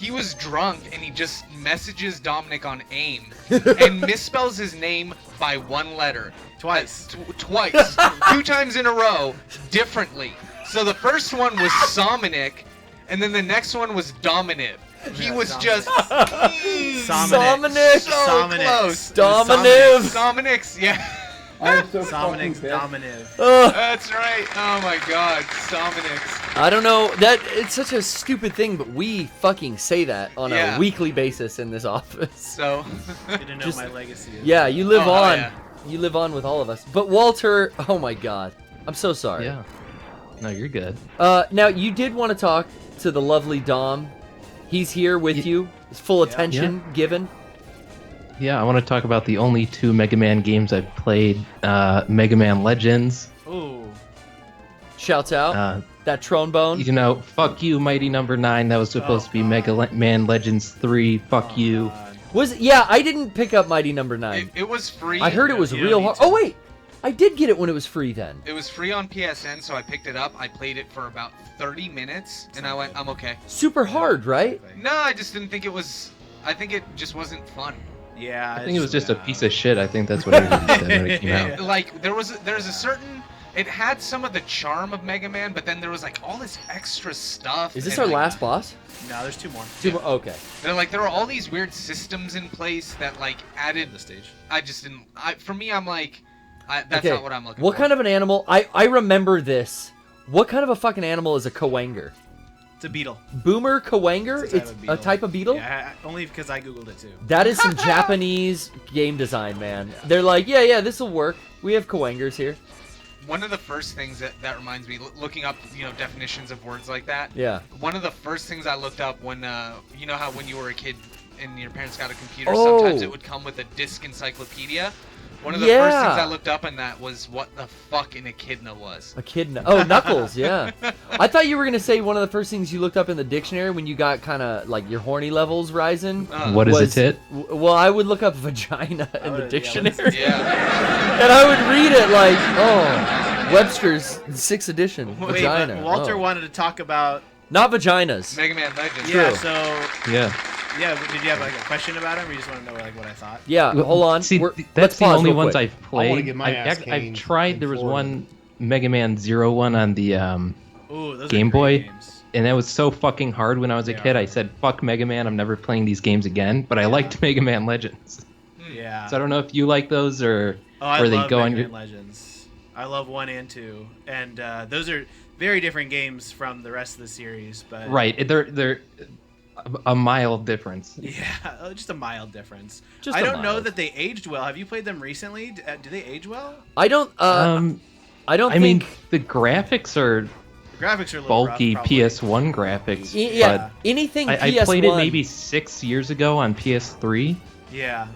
he was drunk and he just messages Dominic on AIM and misspells his name by one letter. Twice. Twice. 2 times in a row, differently. So the first one was Dominic, and then the next one was Dominic. He was just Dominic. so close. Dominic's, yeah. I'm so Dominic's Dominic. That's right. Oh my God, Dominic's. I don't know, that it's such a stupid thing, but we fucking say that on a weekly basis in this office. So Good to know my legacy is. Yeah, you live on. yeah. You live on with all of us. But Walter, oh my God, I'm so sorry. Yeah. No, you're good. Now you did want to talk to the lovely Dom. He's here with you. His full attention given. Yeah, I want to talk about the only 2 Mega Man games I've played. Mega Man Legends. Ooh. Shouts out. That trombone. You know, fuck you, Mighty Number 9. That was supposed to be Mega Man Legends 3. Fuck you. Was I didn't pick up Mighty Number 9. It was free. I heard it was real hard. Oh wait, I did get it when it was free then. It was free on PSN, so I picked it up. I played it for about 30 minutes, and I went, I'm okay. Super hard, right? No, I just didn't think it was. I think it just wasn't fun. Yeah. I think it was just a piece of shit. I think that's what everybody said when it came out. Like there's a certain. It had some of the charm of Mega Man, but then there was like all this extra stuff. Is this and, our like, last boss? No, there's 2 more. Two more. Okay. There were all these weird systems in place that like added the stage. I just didn't. For me, I'm like, that's not what I'm looking What for. kind of an animal? I remember this. What kind of a fucking animal is a Kawanger? It's a beetle. Boomer Kawanger? It's a type of beetle. A type of beetle? Yeah, only because I googled it too. That is some Japanese game design, man. They're like, yeah, this will work. We have Kawangers here. One of the first things that reminds me, looking up, definitions of words like that. Yeah. One of the first things I looked up when, you know how when you were a kid and your parents got a computer, Oh. sometimes it would come with a disc encyclopedia. One of the first things I looked up in that was what the fuck an echidna was. Echidna. Oh, Knuckles, yeah. I thought you were going to say one of the first things you looked up in the dictionary when you got kind of like your horny levels rising. What is a tit? Well, I would look up vagina in the dictionary. Yeah. And I would read it like, Webster's 6th edition, Wait, vagina. but Walter wanted to talk about... Not vaginas. Mega Man Legends. Yeah, True. so... Yeah. Yeah, did you have like a question about him, or you just want to know like what I thought? Yeah, hold on. See, let's that's the pause only real ones quick. I've played. get my ass I've caned tried. There was one Mega Man 01 on the Ooh, those Game are Boy, great games. and that was so fucking hard when I was a kid. I said, "Fuck Mega Man! I'm never playing these games again." But I liked Mega Man Legends. Yeah. So I don't know if you like those or I where they love go Mega on your. Man Legends. I love 1 and 2, and those are very different games from the rest of the series. But Right, they're a mild difference. yeah, just a mild difference. Just I a don't know mild. that they aged well. Have you played them recently? Do they age well? I don't. I don't I mean, think. the graphics are The graphics are a little bulky rough, probably. PS1 graphics. Yeah, anything but PS1. I played it maybe 6 years ago on PS3. Yeah.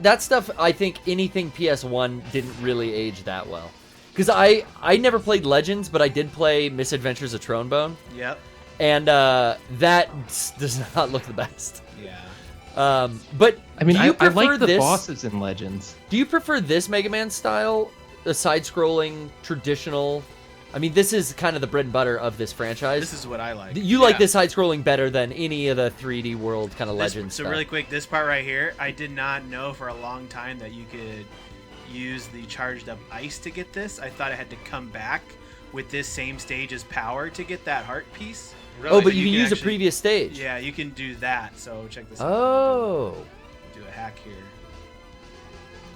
That stuff, I think anything PS1 didn't really age that well. Because I never played Legends, but I did play Misadventures of Tronebone. Yep. And that does not look the best. Yeah. But I mean, do you I like prefer the this, bosses in Legends. Do you prefer this Mega Man style, the side-scrolling, traditional? I mean, this is kind of the bread and butter of this franchise. This is what I like. You like this side-scrolling better than any of the 3D World kind of Legends So stuff. really quick, this part right here, I did not know for a long time that you could use the charged up ice to get this. I thought I had to come back with this same stage as power to get that heart piece. Really? Oh, but you can use actually, a previous stage. Yeah, you can do that. So check this out. Oh. Do a hack here.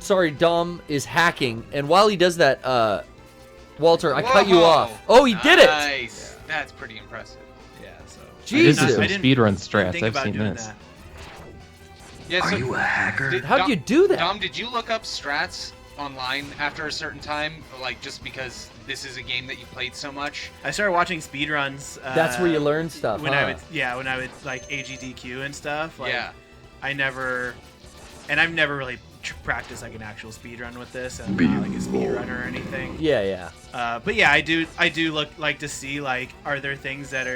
Sorry, Dom is hacking, and while he does that, Walter, I cut you off. Oh, he did it! Nice. That's pretty impressive. Yeah, so... Jesus. I did some I didn't speedrun think strats. I've about seen doing this. that. Yeah, Are you a hacker? How'd you do that? Dom, did you look up strats online after a certain time? Like, just because this is a game that you played so much? I started watching speedruns. That's where you learn stuff, when huh? when I would like AGDQ and stuff. Like, Yeah. I've never really practiced like an actual speedrun with this, and I'm not like a speedrunner or anything. Yeah. But yeah, I do like to see like, are there things that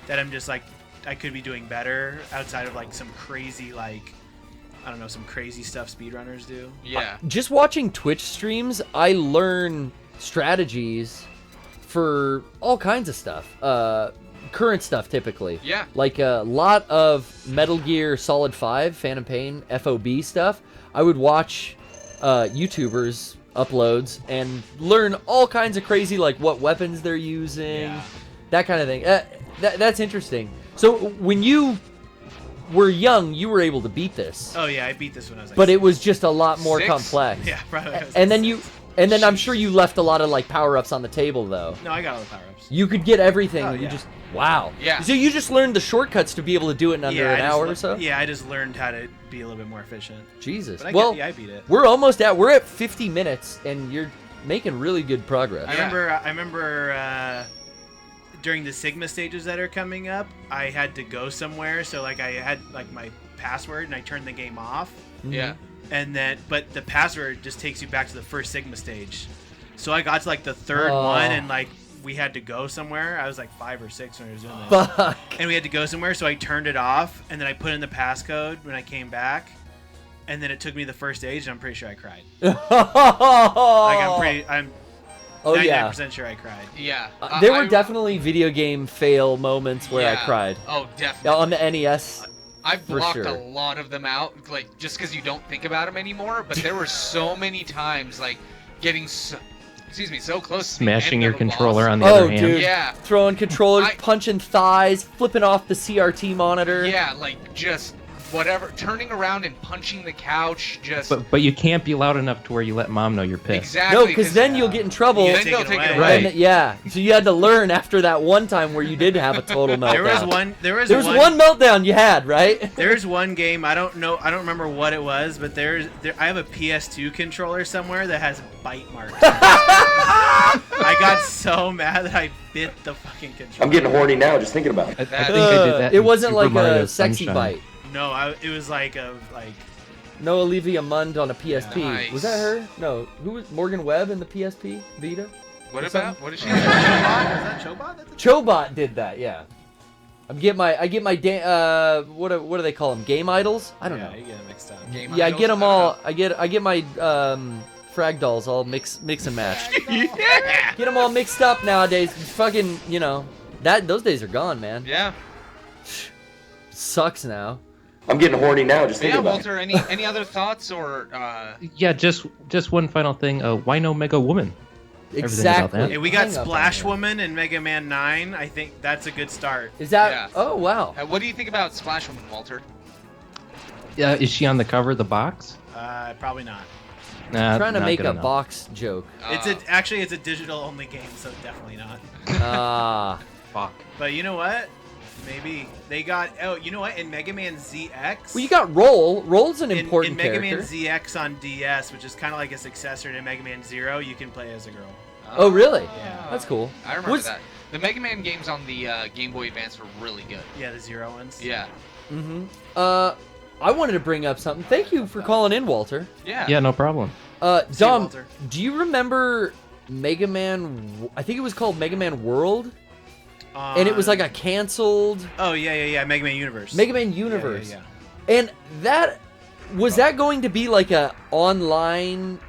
I'm just like, I could be doing better outside of like some crazy like, I don't know, some crazy stuff speedrunners do. Yeah. Just watching Twitch streams, I learn strategies for all kinds of stuff. current stuff typically. Yeah. Like a lot of Metal Gear Solid 5, Phantom Pain, FOB stuff. I would watch YouTubers uploads and learn all kinds of crazy, like what weapons they're using, that kind of thing. That's interesting. So when you were young, you were able to beat this. Oh yeah, I beat this when I was like But 6. it was just a lot more 6? complex. Yeah, probably. And then I'm sure you left a lot of like power-ups on the table though. No, I got all the power-ups. You could get everything. Oh, You yeah. just wow. Yeah. So you just learned the shortcuts to be able to do it in under Yeah, an hour or so. Yeah, I just learned how to be a little bit more efficient. Jesus. But Well, I beat it. we're almost at. We're at 50 minutes, and you're making really good progress. I remember during the Sigma stages that are coming up, I had to go somewhere, so like I had like my password and I turned the game off. Yeah. And then, but the password just takes you back to the first Sigma stage. So I got to like the third one, and like we had to go somewhere. I was like 5 or 6 when I was doing this. Fuck. And we had to go somewhere, so I turned it off, and then I put in the passcode when I came back, and then it took me to the first stage, and I'm pretty sure I cried. I'm Oh 99% yeah. sure I cried. Yeah. There were definitely video game fail moments where I Yeah. cried. Oh, definitely. On the NES. I've for blocked sure. a lot of them out, like just because you don't think about them anymore. But there were so many times, like getting so close. To the Smashing end your of the controller boss. on the other hand. Dude. Yeah. Throwing controllers, punching thighs, flipping off the CRT monitor. Yeah, like just whatever, turning around and punching the couch, just. But you can't be loud enough to where you let mom know you're pissed. Exactly. No, because then you'll get in trouble. Then they'll take it away. Right. And, yeah. So you had to learn after that one time where you did have a total meltdown. There was one meltdown you had, right? There's one game, I don't remember what it was, but I have a PS2 controller somewhere that has bite marks. I got so mad that I bit the fucking controller. I'm getting horny now just thinking about it. I think I did that. It in wasn't Super like Mario a sexy Sunshine. bite. No, it was like No Olivia Munn on a PSP. Nice. Was that her? No. Who was Morgan Webb in the PSP Vita? What Or about? something? What is she? Was that Chobot? Chobot did that, yeah. I get my what do they call them? Game idols? I don't know. You get them mixed up. Yeah, I get them all. I get my frag dolls all mix and match. Yeah. Get them all mixed up nowadays. Fucking, those days are gone, man. Yeah. Sucks now. I'm getting horny now just thinking about Walter, any other thoughts or? Yeah, just one final thing. Why no Mega Woman? Exactly. Hey, we got Hang up on Splash that. Woman in Mega Man 9. I think that's a good start. Is that? Yeah. Oh wow. What do you think about Splash Woman, Walter? Is she on the cover of the box? Probably not. Nah, I'm trying to not make good a enough. box joke. Actually it's a digital only game, so definitely not. Ah. Fuck. But you know what? Maybe they got. Oh, you know what? In Mega Man ZX. Well, you got Roll. Roll's an important in Mega character. Man ZX on DS, which is kind of like a successor to Mega Man Zero. You can play as a girl. Oh, really? Yeah. That's cool. I remember What's- that. The Mega Man games on the Game Boy Advance were really good. Yeah, the Zero ones. Yeah. Mm-hmm. I wanted to bring up something. Thank you for calling in, Walter. Yeah. Yeah, no problem. See you, Dom, Walter. do you remember Mega Man? I think it was called Mega Man World, and it was like a canceled Oh yeah. Mega Man Universe. Mega Man Universe. Yeah. And that was that going to be like a online?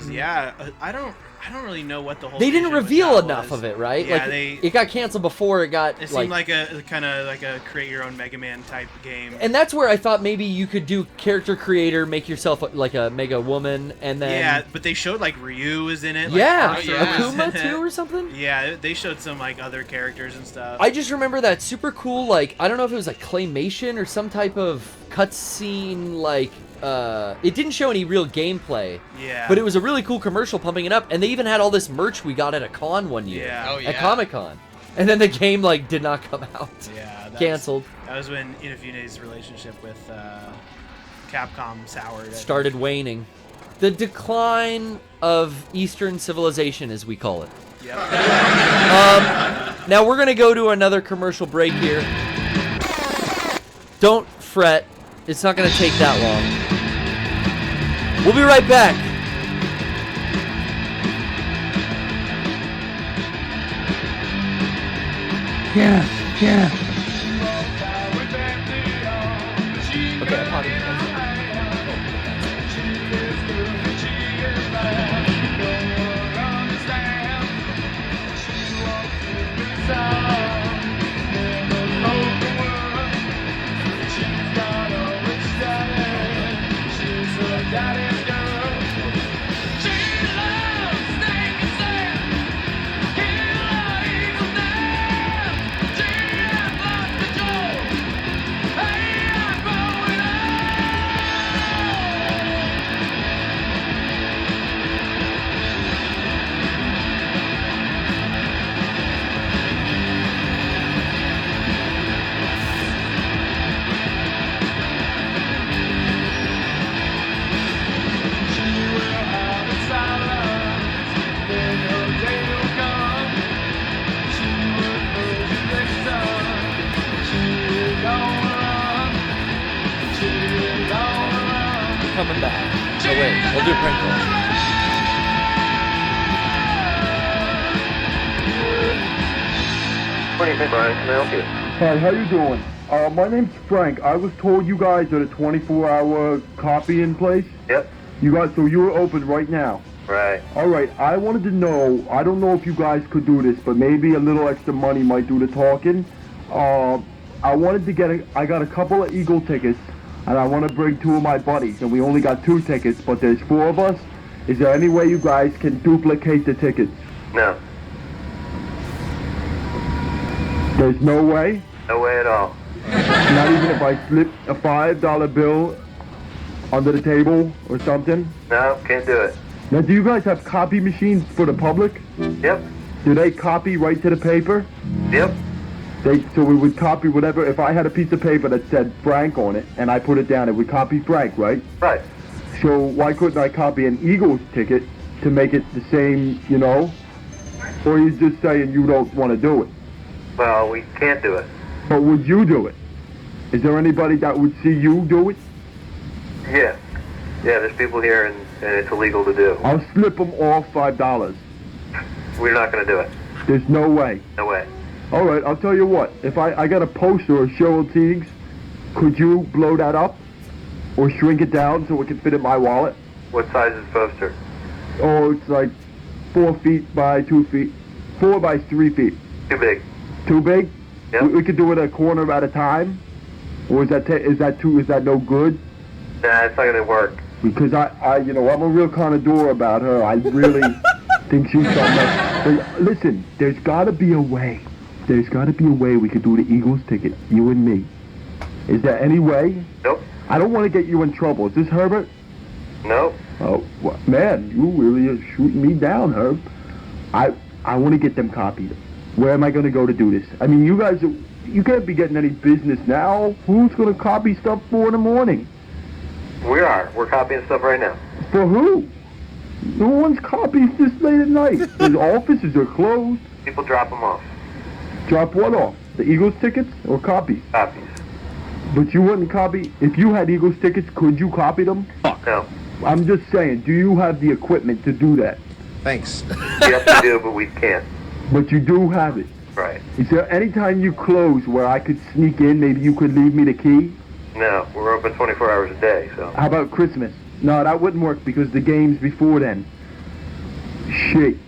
Yeah, I don't really know what the whole. They didn't vision with reveal that enough was. of it, right? Yeah, like it got canceled before it got. It seemed like a kind of like a create your own Mega Man type game. And that's where I thought maybe you could do character creator, make yourself like a Mega Woman, and then Yeah, but they showed like Ryu was in it. Like yeah, Arthur was Akuma in it. too or something. Yeah, they showed some like other characters and stuff. I just remember that super cool, like, I don't know if it was like claymation or some type of cutscene, like, it didn't show any real gameplay. Yeah. But it was a really cool commercial pumping it up, and they even had all this merch we got at a con one year. Yeah. Oh, yeah. At Comic-Con. And then the game, like, did not come out. Yeah. Canceled. That was when Inafune's relationship with Capcom soured. Started waning. The decline of Eastern civilization, as we call it. Yep. Now we're gonna go to another commercial break here. Don't fret, it's not gonna take that long. We'll be right back. Yeah. Okay, I'm pausing. coming back. Oh wait, we'll do a prank call. What do you think, Bryan? Can I help you? Hi, how you doing? My name's Frank. I was told you guys are a 24-hour copying place. Yep. You guys, so you're open right now. Right. All right. I wanted to know. I don't know if you guys could do this, but maybe a little extra money might do the talking. I wanted to get. I got a couple of Eagle tickets, and I want to bring 2 of my buddies. And we only got 2 tickets, but there's 4 of us. Is there any way you guys can duplicate the tickets? No. There's no way. No way at all. Not even if I slip a $5 bill under the table or something? No, can't do it. Now, do you guys have copy machines for the public? Yep. Do they copy right to the paper? Yep. So we would copy whatever. If I had a piece of paper that said Frank on it and I put it down, it would copy Frank, right? Right. So why couldn't I copy an Eagles ticket to make it the same, you know? Or are you just saying you don't want to do it? Well, we can't do it. But would you do it? Is there anybody that would see you do it? Yeah. Yeah, there's people here and it's illegal to do. I'll slip them all $5. We're not going to do it. There's no way. No way. All right, I'll tell you what. If I got a poster of Cheryl Teague's, could you blow that up? Or shrink it down so it can fit in my wallet? What size is the poster? Oh, it's like 4 feet by 2 feet. 4 by 3 feet. Too big. Too big? Yep. We could do it a corner at a time? Or is that no good? Nah, it's not going to work. Because I'm a real connoisseur about her. I really think she's something. But listen, there's got to be a way. There's got to be a way we could do the Eagles ticket, you and me. Is there any way? Nope. I don't want to get you in trouble. Is this Herbert? Nope. Oh, man, you really are shooting me down, Herb. I want to get them copied. Where am I going to go to do this? I mean, you guys, you can't be getting any business now. Who's going to copy stuff 4 in the morning? We are. We're copying stuff right now. For who? No one's copying this late at night. The offices are closed. People drop them off. Drop what off? The Eagles tickets or copies? Copies. But you wouldn't copy, if you had Eagles tickets, could you copy them? No. I'm just saying, do you have the equipment to do that? Thanks. Yes, we do, but we can't. But you do have it. Right. Is there any time you close where I could sneak in, maybe you could leave me the key? No, we're open 24 hours a day, so. How about Christmas? No, that wouldn't work because the game's before then. Shit.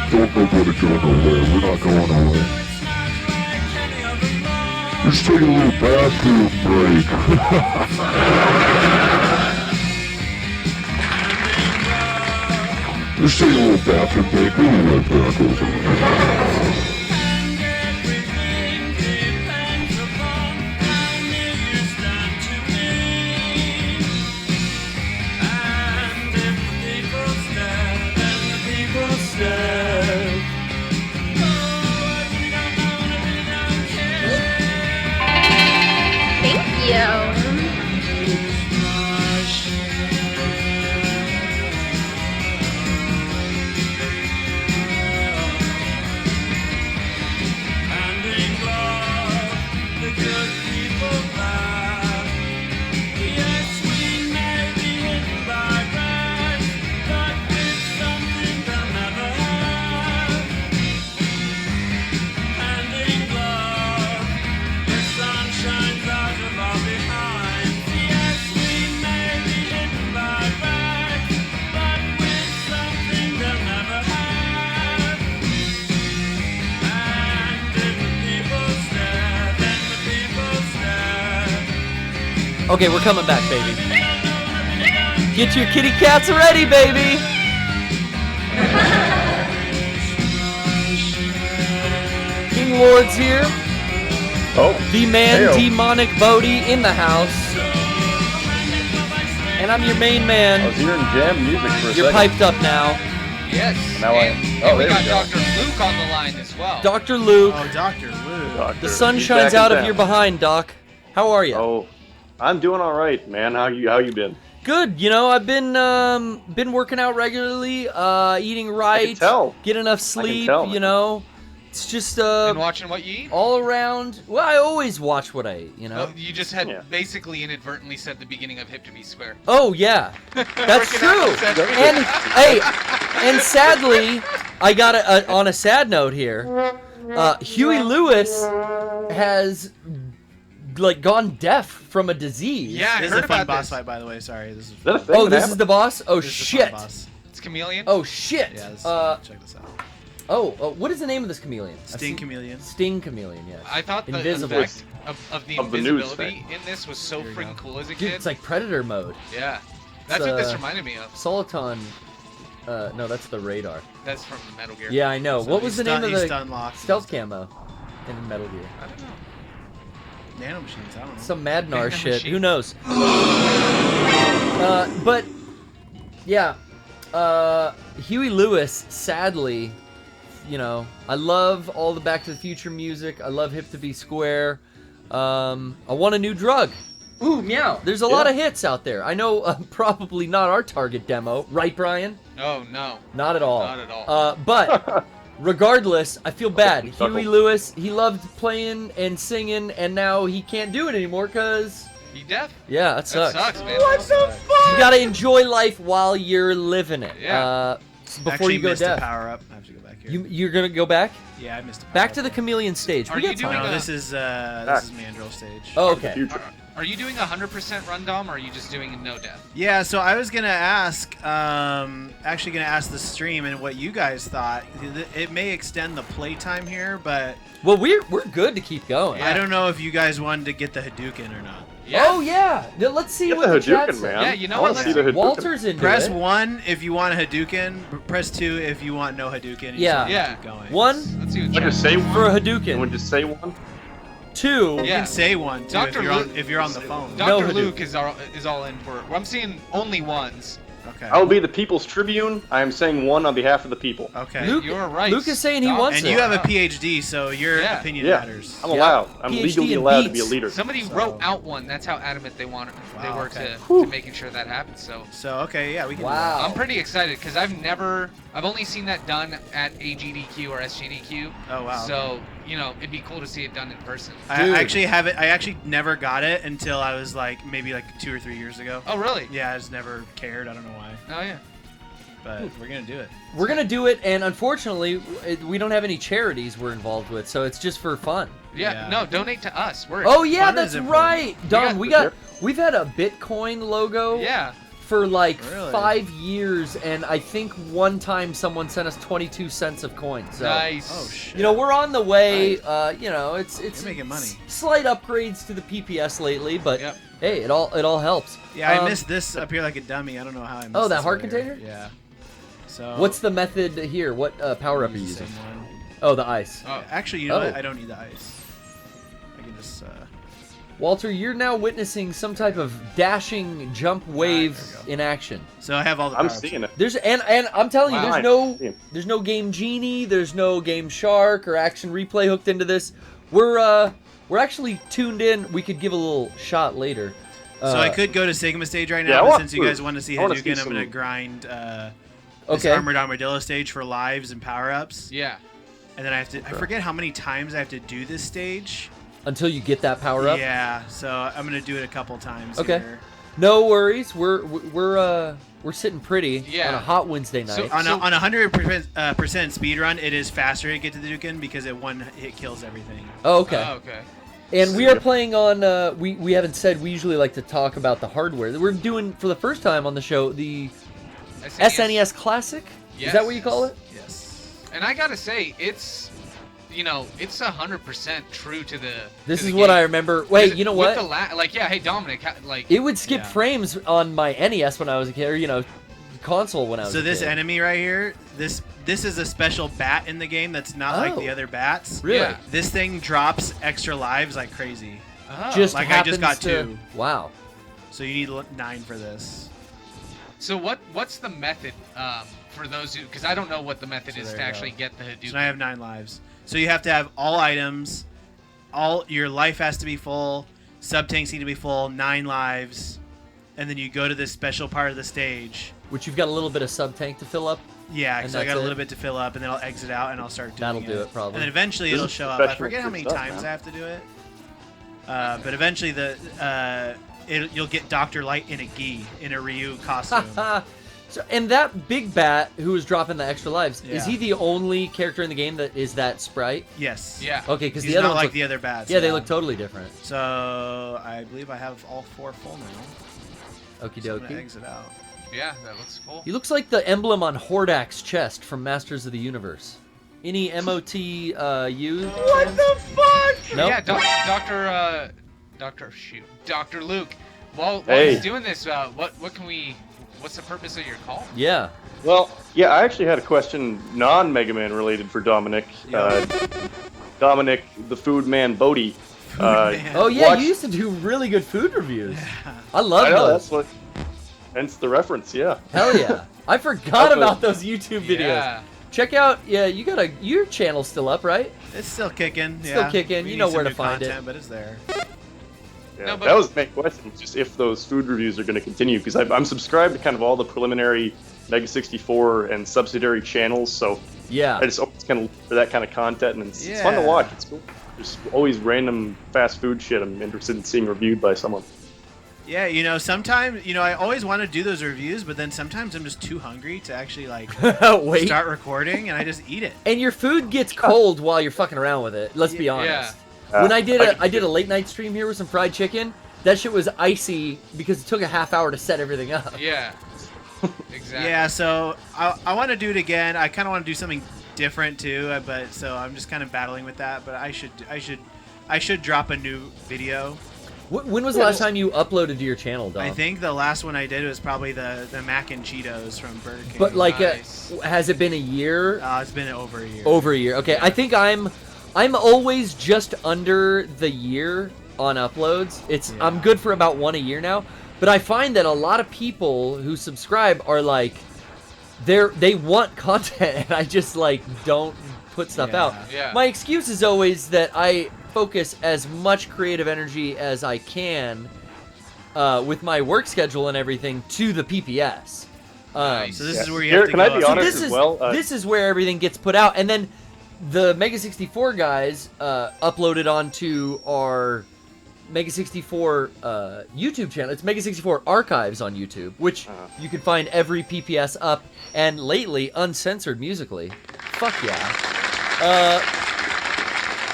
Don't nobody go nowhere. We're not going nowhere. Let's take a little bathroom break. Let's take a little bathroom break. We'll be right back over. Yes, we may be Okay, we're coming back, baby. Get your kitty cats ready, baby. King Lord's here. Oh. The man, Hey-o. Dominic Botte, in the house. And I'm your main man. I was hearing jam music for a You're second. piped up now. Yes. Now I am. Oh, And we there got we go. Dr. Luke on the line as well. Dr. Luke. Oh, Dr. Luke. The sun He's shines back in out of town. your behind, Doc. How are you? Oh, I'm doing all right, man. How you been? Good. You know, I've been working out regularly, eating right, tell. get enough sleep. tell, You man. know, it's just And watching what you eat? all around. Well, I always watch what I eat. You know. Oh, you just had basically inadvertently said the beginning of Hip to Be Square. Oh yeah, that's Working out true. on Saturday. And hey, and sadly, I got on a sad note here. Huey Lewis has like gone deaf from a disease. Yeah, I This is heard a fun about boss this. fight, by the way. Sorry, this is. that a thing Oh, that this happened? is the boss. Oh This is a fun shit. boss. It's Chameleon? Oh shit. Yeah, this, check this out. Oh, what is the name of this chameleon? I've Sting seen- Chameleon. Sting chameleon. Yes. I thought the Invisible. effect of the Of the news invisibility in this was so Here we freaking go. cool as a Dude, kid. it's like Predator mode. Yeah. That's what this reminded me of. Soliton. No, that's the radar. That's from Metal Gear. Yeah, I know. So What was the name of he's the stun locked. stealth camo in Metal Gear? I don't know. Nanomachines, I don't know. Some Madnar Nano shit. machine. Who knows? But yeah, Huey Lewis. Sadly, you know, I love all the Back to the Future music. I love Hip to Be Square. I want a new drug. Ooh, meow. There's a lot of hits out there. I know probably not our target demo, right, Brian? Oh, no. Not at all. Not at all. But regardless, I feel bad. Chuckle. Huey Lewis, he loved playing and singing, and now he can't do it anymore because, You deaf? yeah, that sucks. That sucks, man. What the fuck? You gotta enjoy life while you're living it. Yeah. Before Actually you go missed deaf. a power up. I have to go back here. You're gonna go back? Yeah, I missed a power Back up. to the chameleon stage. Are We you got doing time. No, a- this is Mandrill stage. Oh, The okay. future. Are you doing 100% run, Dom, or are you just doing a no death? Yeah, so I was gonna ask, actually gonna ask the stream and what you guys thought. It may extend the playtime here, but Well, we're good to keep going. I don't know if you guys wanted to get the Hadouken or not. Yeah. Oh yeah. Now, let's see Get what the the chat Hadouken, says. man. Yeah, you know I wanna what, see the Hadouken. Walter's into Press it. 1 if you want a Hadouken. Press 2 if you want no Hadouken. And you Yeah. just wanna Yeah. keep going. One Let's see what I just say one. for a And Hadouken. when just say one. Two. You Yeah. can say one too Dr. if you're on the phone. No Dr. Hadouken. Luke is all in for it. I'm seeing only ones. Okay. I will be the People's Tribune. I am saying one on behalf of the people. Okay. Luke, You're right. Luke is saying he Dom. wants And it. you have a PhD, so your Yeah. opinion Yeah. matters. I'm allowed. I'm PhD legally in allowed to be a beats. leader. Somebody So- wrote out one. That's how adamant they Oh, were okay. to making sure that happened. So So okay, yeah, we can. Wow. I'm pretty excited because I've only seen that done at AGDQ or SGDQ. Oh wow. So it'd be cool to see it done in person. Dude. I actually have it. I actually never got it until I was maybe 2 or 3 years ago. Oh really? Yeah, I just never cared. I don't know why, Oh yeah. but we're gonna do it. We're gonna do it, and unfortunately, we don't have any charities we're involved with, so it's just for fun. Yeah. Yeah. No, donate to us. We're Oh yeah, Fun that's is important. right, Don. got- We've had a Bitcoin logo yeah. for Really? 5 years, and I think one time someone sent us 22 cents of coins. So, Nice. Oh shit. we're on the way. It's You're making money. Slight upgrades to the PPS lately, but Yep. hey, it all helps. Yeah, I Um, missed this up here like a dummy. I don't know how I missed Oh, that this heart earlier. container? Yeah. So What's the method here? What power up are you use the using? same one. Oh, the ice. Oh. Actually, you know Oh. what? I don't need the ice. I can just. Walter, you're now witnessing some type of dashing jump wave there we go. in action. So I have all the. I'm power-ups. seeing it. There's and I'm telling you, Wow. there's no Game Genie, there's no Game Shark or Action Replay hooked into this. We're actually tuned in. We could give a little shot later. So I could go to Sigma stage right Yeah, now, I but want since you to. guys want to see I wanna see Hadouken, I'm gonna some- grind this Okay. Armored Armadillo stage for lives and power ups. Yeah. And then I forget how many times I have to do this stage. until you get that power up. Yeah, so I'm gonna do it a couple times. Okay. Here. No worries. We're sitting pretty Yeah. on a hot Wednesday night. So- On a 100% speed run, it is faster to get to the Hadouken because it one hit kills everything. Oh, okay. Oh, okay. And we are playing on. We haven't said. We usually like to talk about the hardware. We're doing for the first time on the show the SNES Classic. Is that what you call it? Yes. And I gotta say, it's you know, it's 100% true to the. This to is the what game. I remember. Wait, you know With what? the like, yeah, hey Dominic, like. It would skip frames on my NES when I was a kid, or console when I was a So this kid. enemy right here, this is a special bat in the game that's not like the other bats. Really? Yeah. This thing drops extra lives like crazy. Oh. Just like I just got happens to- 2. Wow. So you need 9 for this. So what's the method for those who? Because I don't know what the method So is there to you actually go. get the Hadouken. So I have 9 lives. So you have to have all items, all your life has to be full, sub tanks need to be full, 9 lives, and then you go to this special part of the stage. Which you've got a little bit of sub tank to fill up. Yeah, and so I got that's a it? little bit to fill up, and then I'll exit out and I'll start doing That'll do it, probably. And then eventually This it'll is show up. I professional forget how many stuff, times man. I have to do it. But eventually you'll get Dr. Light in a gi, in a Ryu costume. So, and that big bat who was dropping the extra lives, is Yeah. he the only character in the game that is that sprite? Yes. Yeah. Okay, because He's the other not ones like look, the other bats. Yeah, they look totally different. So I believe I have all 4 full now. Okie So I'm gonna dokie. exit out. Yeah, that looks cool. He looks like the emblem on Hordak's chest from Masters of the Universe. Any MOT used? What the fuck? Nope. Yeah, Dr. Luke. While Hey. he's doing this, what can we? What's the purpose of your call? Yeah. Well, yeah, I actually had a question non-Mega Man related for Dominic. Dominic, the Food Man Botte. Oh yeah, you used to do really good food reviews. I love I know, those. that's what. Hence the reference, yeah. Hell yeah! I forgot about those YouTube videos. Yeah. Check out, you got your channel's still up, right? It's still kicking. Still yeah. kicking. We You need know some where to new find content, it. but it's there. Yeah, No, but- that was the main question, just if those food reviews are going to continue, because I'm subscribed to kind of all the preliminary Mega 64 and subsidiary channels, so Yeah. I just always kind of look for that kind of content, and it's fun to Yeah. watch. It's cool. There's always random fast food shit I'm interested in seeing reviewed by someone. Yeah, sometimes, I always want to do those reviews, but then sometimes I'm just too hungry to actually, Wait. start recording, and I just eat it. And your food gets cold while you're fucking around with it. Let's be honest. When I did a late night stream here with some fried chicken, that shit was icy because it took a half hour to set everything up. Yeah. Exactly. Yeah, so I want to do it again. I kind of want to do something different too, but so I'm just kind of battling with that. But I should drop a new video. When was the last time you uploaded to your channel, Dom? I think the last one I did was probably the mac and Cheetos from Burger King. But has it been a year? It's been over a year. Over a year. Okay, Yeah. I think I'm always just under the year on uploads. I'm good for about 1 a year now. But I find that a lot of people who subscribe are like, they want content, and I just don't put stuff out. Yeah. My excuse is always that I focus as much creative energy as I can with my work schedule and everything to the PPS. So this is where you have to Can go I be up. honest as well? This is where everything gets put out, and then the Mega 64 guys uploaded onto our Mega 64 YouTube channel. It's Mega 64 Archives on YouTube, which you can find every PPS up, and lately uncensored musically. Fuck yeah.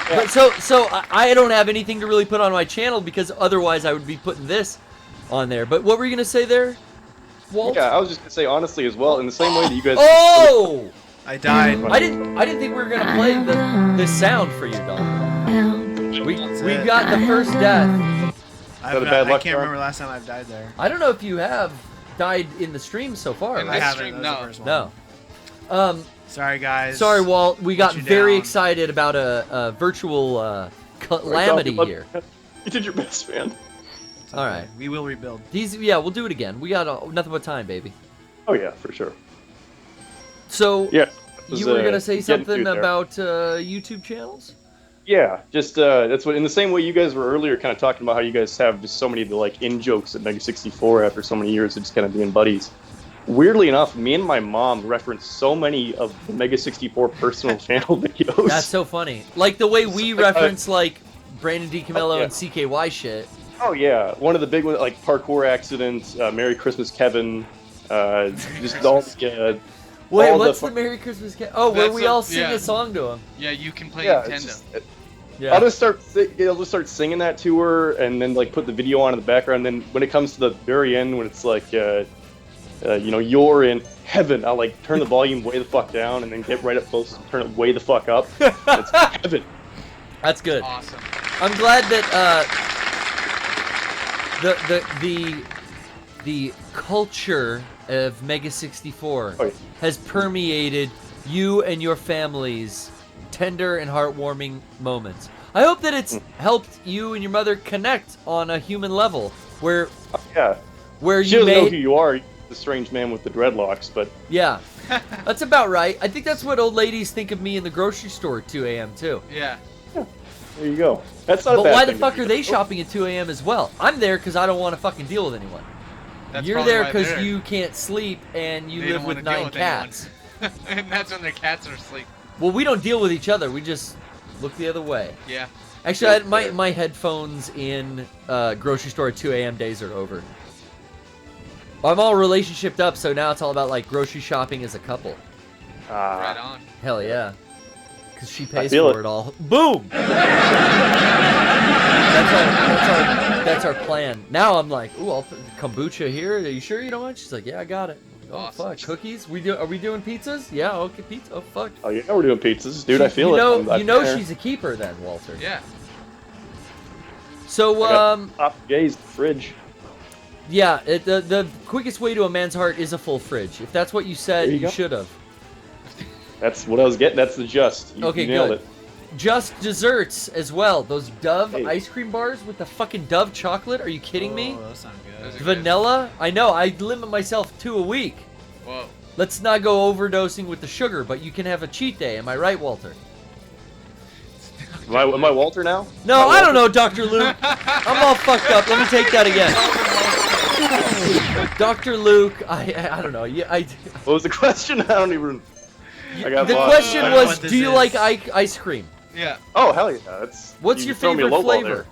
But so I don't have anything to really put on my channel because otherwise I would be putting this on there. But what were you gonna say there, Walt? Yeah, I was just gonna say honestly as well, in the same way that you guys. Oh! I died. I didn't think we were gonna play this sound for you, Dom. We got the first death. I that a bad luck can't charm? remember last time I've died there. I don't know if you have died in the stream so far. In right? this stream, That was the no. first one. No. Sorry, guys. Sorry, Walt. We got Let you very down. excited about a virtual calamity here. You did your best, man. It's All okay. right. We will rebuild. We'll do it again. We got nothing but time, baby. Oh yeah, for sure. So Yeah. you were gonna say getting something to there. about YouTube channels? Yeah, just that's what. In the same way you guys were earlier, kind of talking about how you guys have just so many of the in jokes at Mega 64 after so many years of just kind of being buddies. Weirdly enough, me and my mom reference so many of the Mega 64 personal channel videos. That's so funny. Like the way we reference Brandon D. Camillo and CKY shit. Oh yeah, one of the big ones like parkour accident, Merry Christmas Kevin, just all the. Wait, all what's the the Merry Christmas? Where we all sing yeah. a song to him. Yeah, you can play Yeah, Nintendo. it's just, Yeah. I'll just start singing that to her, and then put the video on in the background. And then when it comes to the very end, when it's you're in heaven. I'll like turn the volume way the fuck down and then get right up close and turn it way the fuck up. It's heaven. That's good. Awesome. I'm glad that the culture of Mega 64 has permeated you and your family's tender and heartwarming moments. I hope that it's helped you and your mother connect on a human level, where she doesn't know who you are, the strange man with the dreadlocks, but yeah, that's about right. I think that's what old ladies think of me in the grocery store at 2 a.m. too. Yeah. There you go. That's not. But a bad why the thing fuck to are do. they shopping at 2 a.m. as well? I'm there because I don't want to fucking deal with anyone. That's You're probably there why because they're- you can't sleep and you They live don't with wanna deal 9 with anyone. cats. And that's when their cats are asleep. Well, we don't deal with each other. We just look the other way. Yeah. Actually, my headphones in grocery store at 2 a.m. days are over. I'm all relationshiped up, so now it's all about like grocery shopping as a couple. Right on. Hell yeah. Because she pays feel for it. it all. Boom! That's our plan. Now I'm like, ooh, I'll put kombucha here. Are you sure you don't want? She's like, yeah, I got it. Oh fuck, cookies? Are we doing pizzas? Yeah, okay, pizza. Oh fuck. Oh, yeah, we're doing pizzas, dude. I feel you it. know, I'm you know there. she's a keeper then, Walter. Yeah. So top gaze fridge. yeah, the quickest way to a man's heart is a full fridge. If that's what you said, There you you go. should have. That's what I was getting. That's the just. You Okay, nailed good. it. Just desserts as well. Those Dove ice cream bars with the fucking Dove chocolate. Are you kidding me? Oh, that sounds good. Vanilla? I know. I limit myself 2 a week. Whoa. Let's not go overdosing with the sugar, but you can have a cheat day. Am I right, Walter? Am I Walter now? No, I don't know, Dr. Luke. I'm all fucked up. Let me take that again. Dr. Luke, I don't know. What was the question? I don't even. I got The lost. question I don't know was, what this do you is. like ice cream? Yeah. Oh hell yeah! That's. What's you your throw me a favorite low ball flavor? there.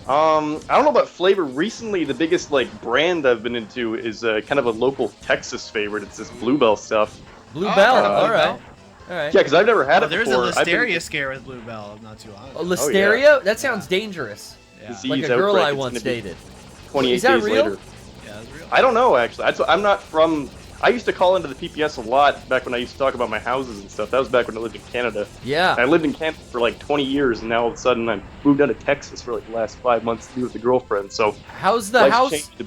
I don't know about flavor. Recently, the biggest brand I've been into is kind of a local Texas favorite. It's this Bluebell stuff. Bluebell. All right. Yeah, because I've never had it There's before. a listeria scare with Bluebell not too long ago. Oh, listeria? That sounds dangerous. Disease Like a girl outbreak. I It's once gonna be dated. 28 Is that days real? later. Yeah, that's real. I don't know actually. I'm not from. I used to call into the PPS a lot back when I used to talk about my houses and stuff. That was back when I lived in Canada. Yeah. I lived in Canada for like 20 years, and now all of a sudden I moved out of Texas for like the last 5 months to be with a girlfriend. So how's the life's house? changed.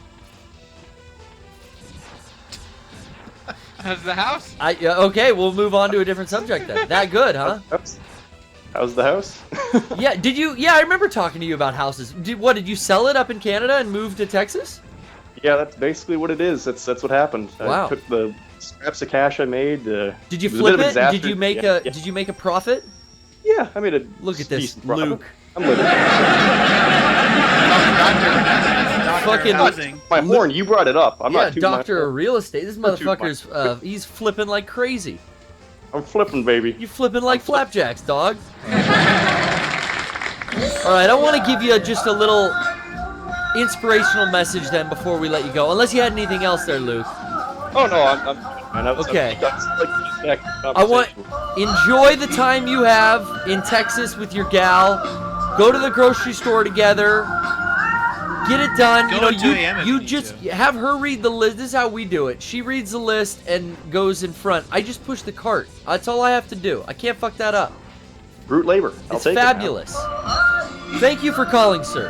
How's the house? Okay, we'll move on to a different subject then. That good, huh? How's the house? Yeah. Did you? Yeah, I remember talking to you about houses. Did you sell it up in Canada and move to Texas? Yeah, that's basically what it is. That's what happened. Wow. I took the scraps of cash I made. Did you it was a bit flip of a it? disaster. Did you make Yeah, a? yeah. Did you make a profit? Yeah, I made a Look at this, decent profit. Luke. I'm living. Fucking my horn. You brought it up. I'm yeah, not tooting my doctor horn. of real estate. This Not tooting my motherfucker's he's flipping like crazy. I'm flipping, baby. You flipping like flapjacks, dog. All right, I want to give you just a little inspirational message then before we let you go. Unless you had anything else there, Luke. Oh no, I'm man. Okay. I I want enjoy the time you have in Texas with your gal. Go to the grocery store together. Get it done. Go You know, at 2 a.m. if you you need just have her read the list. This is how we do it. She reads the list and goes in front. I just push the cart. That's all I have to do. I can't fuck that up. brute labor. I'll It's take it now. fabulous. Thank you for calling, sir.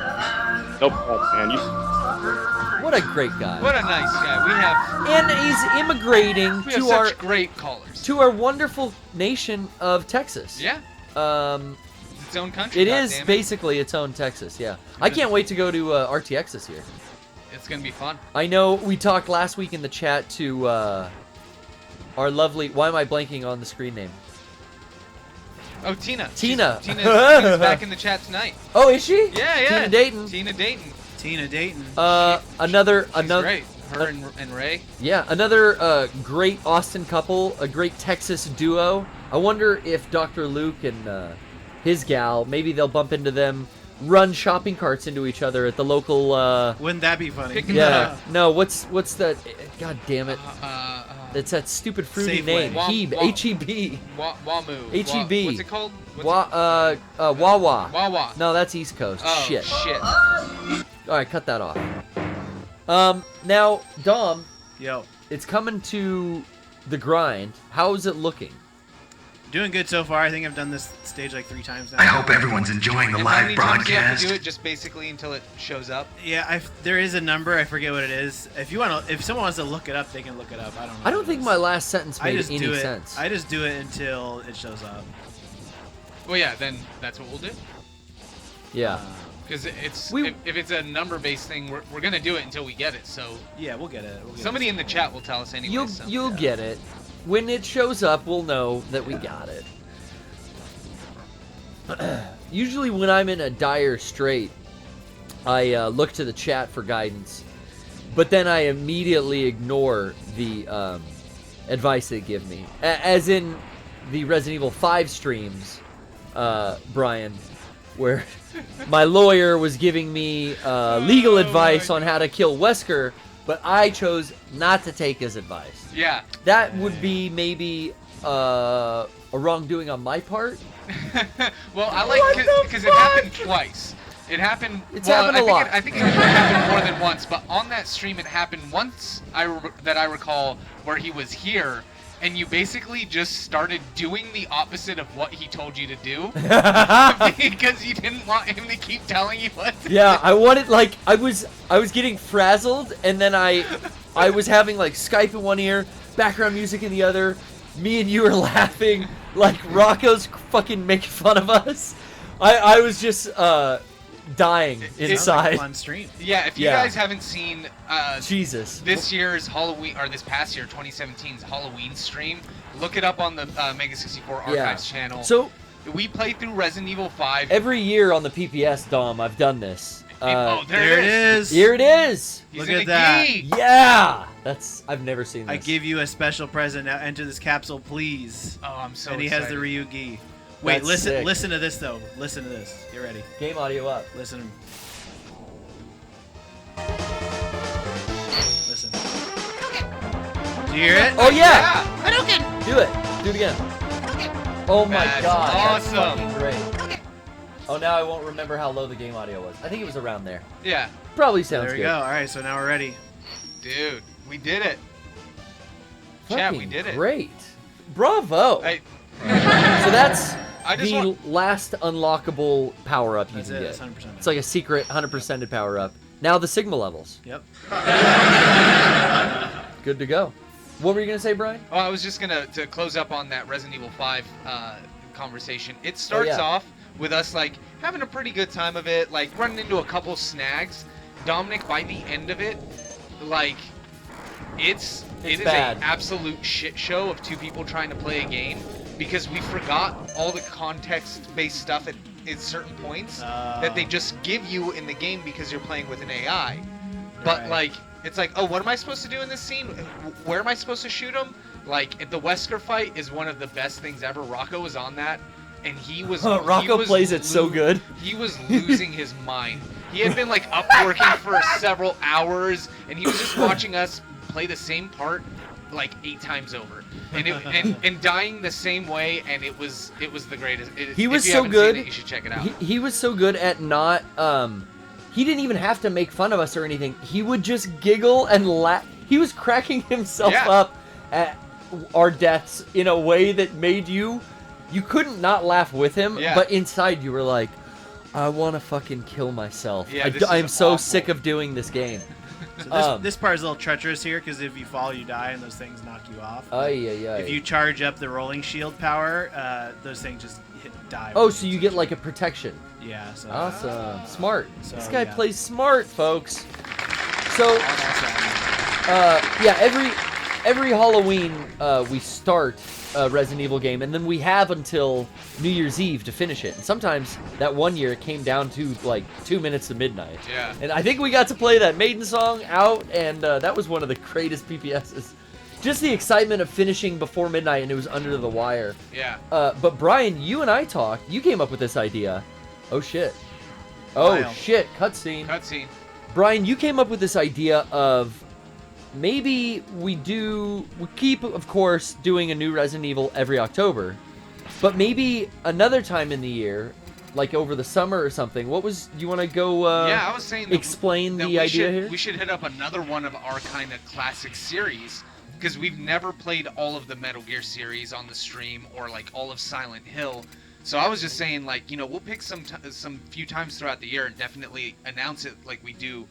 No problem, man. What a great guy. What a nice guy. We have. And he's immigrating We have to such our great callers. to our wonderful nation of Texas. Yeah. It's its own country. It is goddammit. basically its own Texas. Yeah. I can't wait to go to RTX this year. It's gonna be fun. I know we talked last week in the chat to our lovely. Why am I blanking on the screen name? Oh, Tina. Tina. Tina's back in the chat tonight. Oh, is she? Yeah, yeah. Tina Dayton. Tina Dayton. Tina Dayton. Another. She's great. Her and Ray. Yeah, another great Austin couple, a great Texas duo. I wonder if Dr. Luke and his gal, maybe they'll bump into them, run shopping carts into each other at the local. Wouldn't that be funny? Yeah. No, what's that? God damn it! It's that stupid fruity Safeway. name. Heb. H-E-B. Wamu. H-E-B. What's it called? Wawa. Wawa. No, that's East Coast. Oh, Shit. shit. All right, cut that off. Now, Dom, Yo. It's coming to the grind. How is it looking? Doing good so far. I think I've done this stage like 3 times now. I hope everyone's enjoying the And how live many times do you have broadcast. to do it? Just basically until it shows up. Yeah, there is a number. I forget what it is. If someone wants to look it up, they can look it up. I don't know. I don't think my last sentence I made just any do it. sense. I just do it until it shows up. Well, yeah, then that's what we'll do. Yeah. Because if it's a number-based thing, we're gonna do it until we get it. So yeah, we'll get it. Somebody in the chat will tell us anyway. You'll get it. When it shows up, we'll know that we got it. Usually when I'm in a dire strait, I look to the chat for guidance, but then I immediately ignore the advice they give me. As in the Resident Evil 5 streams, Bryan, where my lawyer was giving me legal advice on how to kill Wesker, but I chose not to take his advice. Yeah. That would be maybe a wrongdoing on my part. Well, I like because it happened twice. It happened. It's happened a lot. I think it happened more than once, but on that stream it happened once. That I recall where he was here, and you basically just started doing the opposite of what he told you to do because you didn't want him to keep telling you what to do. Yeah, I wanted I was getting frazzled, and then I was having like Skype in one ear, background music in the other. Me and you were laughing like Rocco's fucking making fun of us. I was just dying inside. Fun stream. Yeah, if you guys haven't seen Jesus, this year's Halloween or this past year 2017's Halloween stream, look it up on the Mega 64 Archives channel. So we play through Resident Evil 5 every year on the PPS, Dom. I've done this. There it is. Here it is. Look at that. Yeah, I've never seen this. I give you a special present. Now enter this capsule, please. Oh, I'm so And he excited. has the Ryugi. Wait, That's sick. listen to this though. Listen to this. Get ready. Game audio up. Listen. Listen. Do you hear it? Oh yeah. Hadouken! Do it. Do it again. Oh my That's god. awesome. That's fucking great. Oh, now I won't remember how low the game audio was. I think it was around there. Yeah. Probably sounds There we good. go. All right, so now we're ready. Dude, we did it. Chat, we Fucking did it. Great. Bravo. Hey, So that's I just the want- last unlockable power-up you That's can it. get. That's 100%. It's like a secret 100%ed power-up. Now the Sigma levels. Yep. Good to go. What were you going to say, Bryan? Oh, I was just gonna to close up on that Resident Evil 5 conversation. It starts yeah. off with us like having a pretty good time of it, like running into a couple snags. Dominic, by the end of it, like it is bad. an absolute shit show of two people trying to play a game because we forgot all the context-based stuff at certain points that they just give you in the game because you're playing with an AI. But Right. like, it's like, oh, what am I supposed to do in this scene? Where am I supposed to shoot him? Like, the Wesker fight is one of the best things ever. Rocco was on that, and he was. Rocco he was plays it so good. He was losing his mind. He had been like up working for several hours, and he was just watching us play the same part like 8 times over, and dying the same way, and it was the greatest. He was if you so haven't good. Seen it, you should check it out. He was so good at not. He didn't even have to make fun of us or anything. He would just giggle and laugh. He was cracking himself up at our deaths in a way that made you couldn't not laugh with him. Yeah. But inside you were like, I want to fucking kill myself. Yeah, this I'm is so awful. sick of doing this game. So this part is a little treacherous here because if you fall, you die, and those things knock you off. If you charge up the rolling shield power, those things just die. Oh, so you get like a protection. Yeah. So, Awesome. Smart. So, This guy yeah. plays smart, folks. So, yeah, every Halloween we start a Resident Evil game, and then we have until New Year's Eve to finish it. And sometimes that one year it came down to like 2 minutes to midnight. Yeah. And I think we got to play that Maiden song out, and that was one of the greatest PPSs. Just the excitement of finishing before midnight, and it was under the wire. Yeah. But Bryan, you and I talked. You came up with this idea. Oh shit. Oh Wild. shit. Cutscene. Cutscene. Bryan, you came up with this idea of maybe we keep, of course, doing a new Resident Evil every October, but maybe another time in the year, like over the summer or something. What was? Do you want to go? Yeah, I was saying that explain that the idea here. We should hit up another one of our kind of classic series because we've never played all of the Metal Gear series on the stream or like all of Silent Hill. So I was just saying, like, you know, we'll pick some few times throughout the year and definitely announce it like we do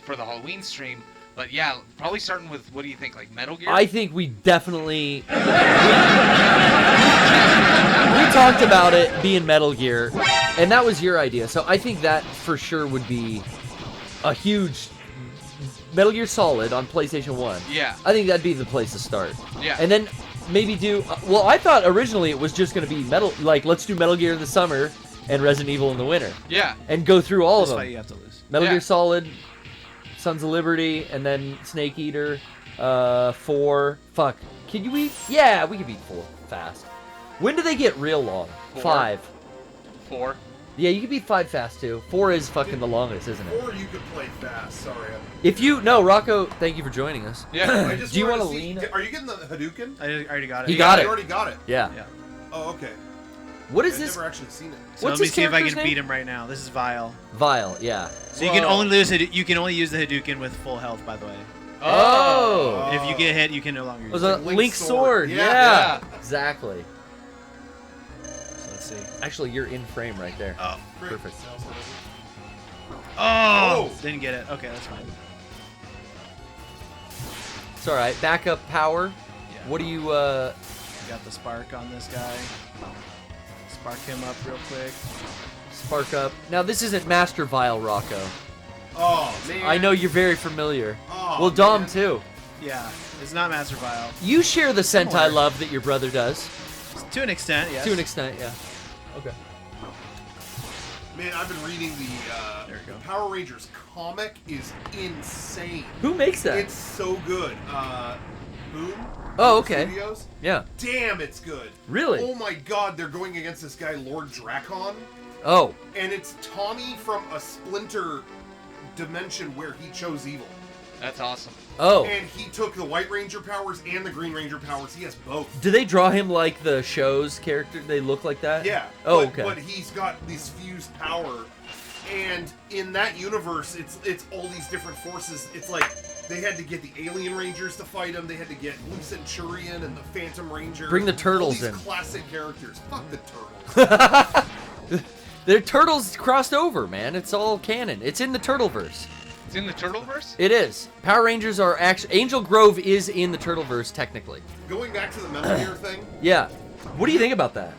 for the Halloween stream. But yeah, probably starting with, what do you think, like Metal Gear? I think we definitely we talked about it being Metal Gear, and that was your idea. So I think that for sure would be a huge Metal Gear Solid on PlayStation 1. Yeah. I think that'd be the place to start. Yeah. And then maybe do well, I thought originally it was just going to be let's do Metal Gear in the summer and Resident Evil in the winter. Yeah. And go through all of them. This fight you have to lose. Metal Gear Solid, Sons of Liberty, and then Snake Eater, 4. Fuck. Can you beat? Yeah, we can beat 4 fast. When do they get real long? 4. 5. 4. Yeah, you can beat 5 fast too. 4 is fucking the longest, isn't it? Or you could play fast. Sorry. Rocco, thank you for joining us. Yeah. I just Do you wanted want to see- lean? Are you getting the Hadouken? I already got it. He got it. You already got it. Yeah. Oh, okay. What is I've this? never actually seen it. So What's let me his see if I character's can name? beat him right now. This is Vile. Vile, yeah. So you can only you can only use the Hadouken with full health, by the way. Oh. If you get hit, you can no longer It use was a it. Link's sword. Yeah. Exactly. So let's see. Actually, you're in frame right there. Oh, perfect. Oh! Didn't get it. Okay, that's fine. It's all right. Backup power. Yeah. What do you? Got the spark on this guy. Spark him up real quick. Spark up. Now this isn't Master Vile, Rocco. Oh man. I know you're very familiar. Oh, well, Dom man. too. Yeah, it's not Master Vile. You share the Sentai Somewhere. love that your brother does. To an extent, yes. To an extent, yeah. Okay. Man, I've been reading the Power Rangers comic is insane. Who makes that? It's so good. Boom. Oh, okay. Studios. Yeah. Damn, it's good. Really? Oh my God, they're going against this guy Lord Drakon, Oh. and it's Tommy from a Splinter dimension where he chose evil. That's awesome. Oh. And he took the White Ranger powers and the Green Ranger powers. He has both. Do they draw him like the show's character? They look like that? Yeah. Oh, but, okay. But he's got this fused power, and in that universe, it's all these different forces. It's like they had to get the Alien Rangers to fight him. They had to get Blue Centurion and the Phantom Ranger. Bring the turtles all in. these classic characters. Fuck the turtles. They're turtles crossed over, man. It's all canon. It's in the Turtleverse. It's in the Turtleverse? It is. Power Rangers are actually... Angel Grove is in the Turtleverse, technically. Going back to the Metal Gear thing. Yeah. What do you think about that?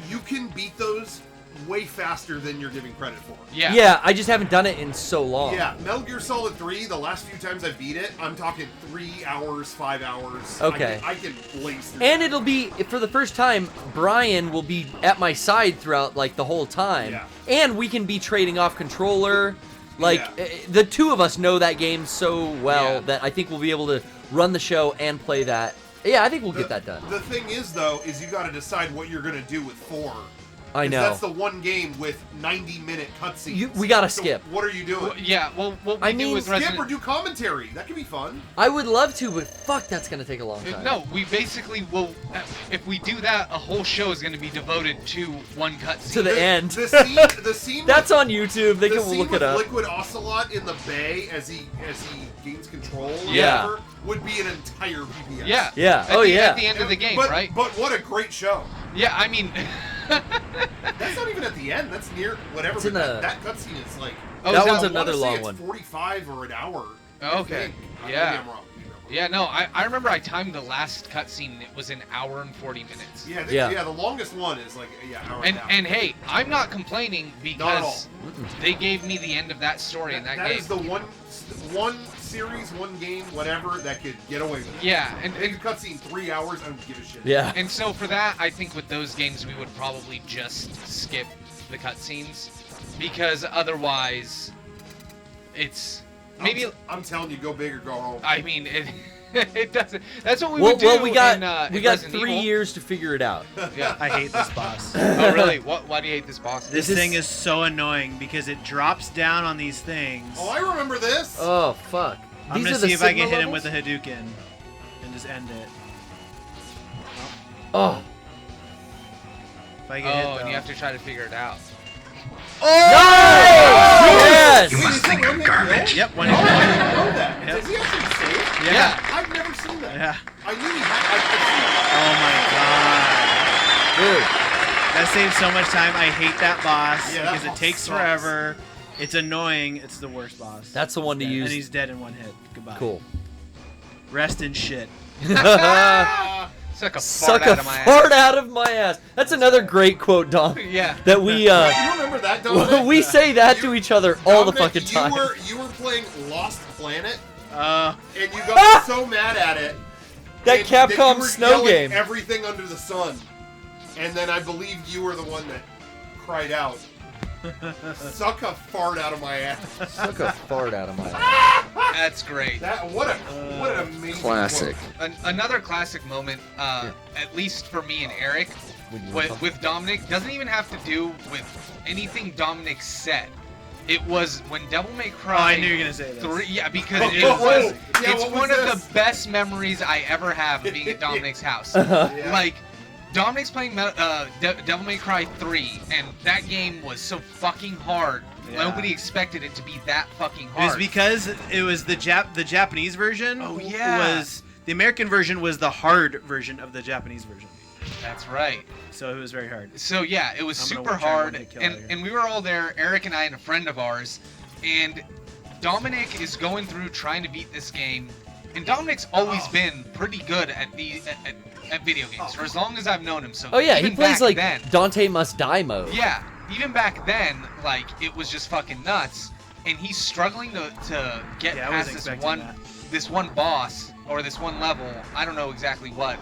You can beat those way faster than you're giving credit for. Yeah. Yeah, I just haven't done it in so long. Yeah, Metal Gear Solid 3, the last few times I beat it, I'm talking 3 hours, 5 hours. Okay. I can blaze through And that. it'll be, for the first time, Bryan will be at my side throughout, like, the whole time. Yeah. And we can be trading off controller. Like, Yeah. the two of us know that game so well Yeah. that I think we'll be able to run the show and play that. Yeah, I think we'll get that done. The thing is, though, is you got to decide what you're going to do with 4. I 'Cause know. That's the one game with 90-minute cutscenes. We gotta So skip. What are you doing? Well, yeah, well, what we I do mean, with Skip Resident... or do commentary. That could be fun. I would love to, but fuck, that's going to take a long time. No, we basically will... If we do that, a whole show is going to be devoted to one cutscene. To the end. The scene That's with, on YouTube. They the can scene look with it up. Liquid Ocelot in the bay as he gains control or Yeah. whatever would be an entire PBS. Yeah. Yeah. At Oh, the, yeah. At the end of the game, but, right? But what a great show. Yeah, I mean... That's not even at the end. That's near whatever. It's in but the- that cutscene is like. Oh, that is one's that- another I wanna say long it's one. 45 or an hour. Okay. I think. Maybe Yeah. I'm wrong. Yeah, no, I remember I timed the last cutscene. It was an hour and 40 minutes. Yeah, Yeah. the longest one is like hour And a half. and hey, I'm not complaining Not at because they gave me the end of that story in that that game. is the one series, one game, whatever that could get away with it. Yeah, and If the cutscene 3 hours, I don't give a shit. Yeah. and so for that, I think with those games we would probably just skip the cutscenes because otherwise, it's maybe. I'm telling you, go big or go home. I mean, it doesn't. That's what we Well, would do. well, we got in Resident 3 Evil. years to figure it out. Yeah. I hate this boss. Oh really? Why do you hate this boss? This thing is so annoying because it drops down on these things. Oh, I remember this. Oh, fuck. I'm These gonna are the see if I can Sigma hit him levels? with a Hadouken and just end it. Oh. If I get hit, Oh, though, and you have to try to figure it out. Oh! Yes! You must think I'm garbage. Yep, one Oh, hit I kill. didn't know that. Yep. Does he actually save? Yeah. I've never seen that. Yeah. I knew he had. Oh my god. Dude. That saves so much time. I hate that boss Yeah, that because it boss takes sucks. forever. It's annoying. It's the worst boss. That's the one to He's dead. use. And he's dead in one hit. Goodbye. Cool. Rest in shit. Suck a Suck fart a out of my fart ass. out of my ass. That's another great quote, Dom. Yeah. That we You remember that, Dominic? we say that to each other all the Dominic, fucking time. You were playing Lost Planet, Uh, and you got so mad at it. That and Capcom you were snow yelling game. Everything under the sun. And then I believe you were the one that cried out, "Suck a fart out of my ass." Suck a fart out of my ass. That's great. What an amazing Classic. quote. Another classic moment, at least for me and Eric, with Dominic, doesn't even have to do with anything Dominic said. It was when Devil May Cry. Oh, I knew you were gonna say this. 3, yeah, because Oh, it was. yeah, It's what was one of this? the best memories I ever have being at Dominic's house. Yeah. Like, Dominic's playing Devil May Cry 3, and that game was so fucking hard. Yeah. Nobody expected it to be that fucking it hard. was because it was the Japanese version. Oh, yeah. Was the American version was the hard version of the Japanese version. That's right. So it was very hard. So yeah, it was I'm gonna super try hard, one hit kill and out here. and we were all there, Eric and I and a friend of ours, and Dominic is going through trying to beat this game, and Dominic's always been pretty good at at video games for as long as I've known him. So Oh yeah, he even plays back like then, Dante Must Die mode. yeah, even back then, like it was just fucking nuts, and he's struggling to get Yeah, I wasn't past expecting that. this one boss or this one level. I don't know exactly what,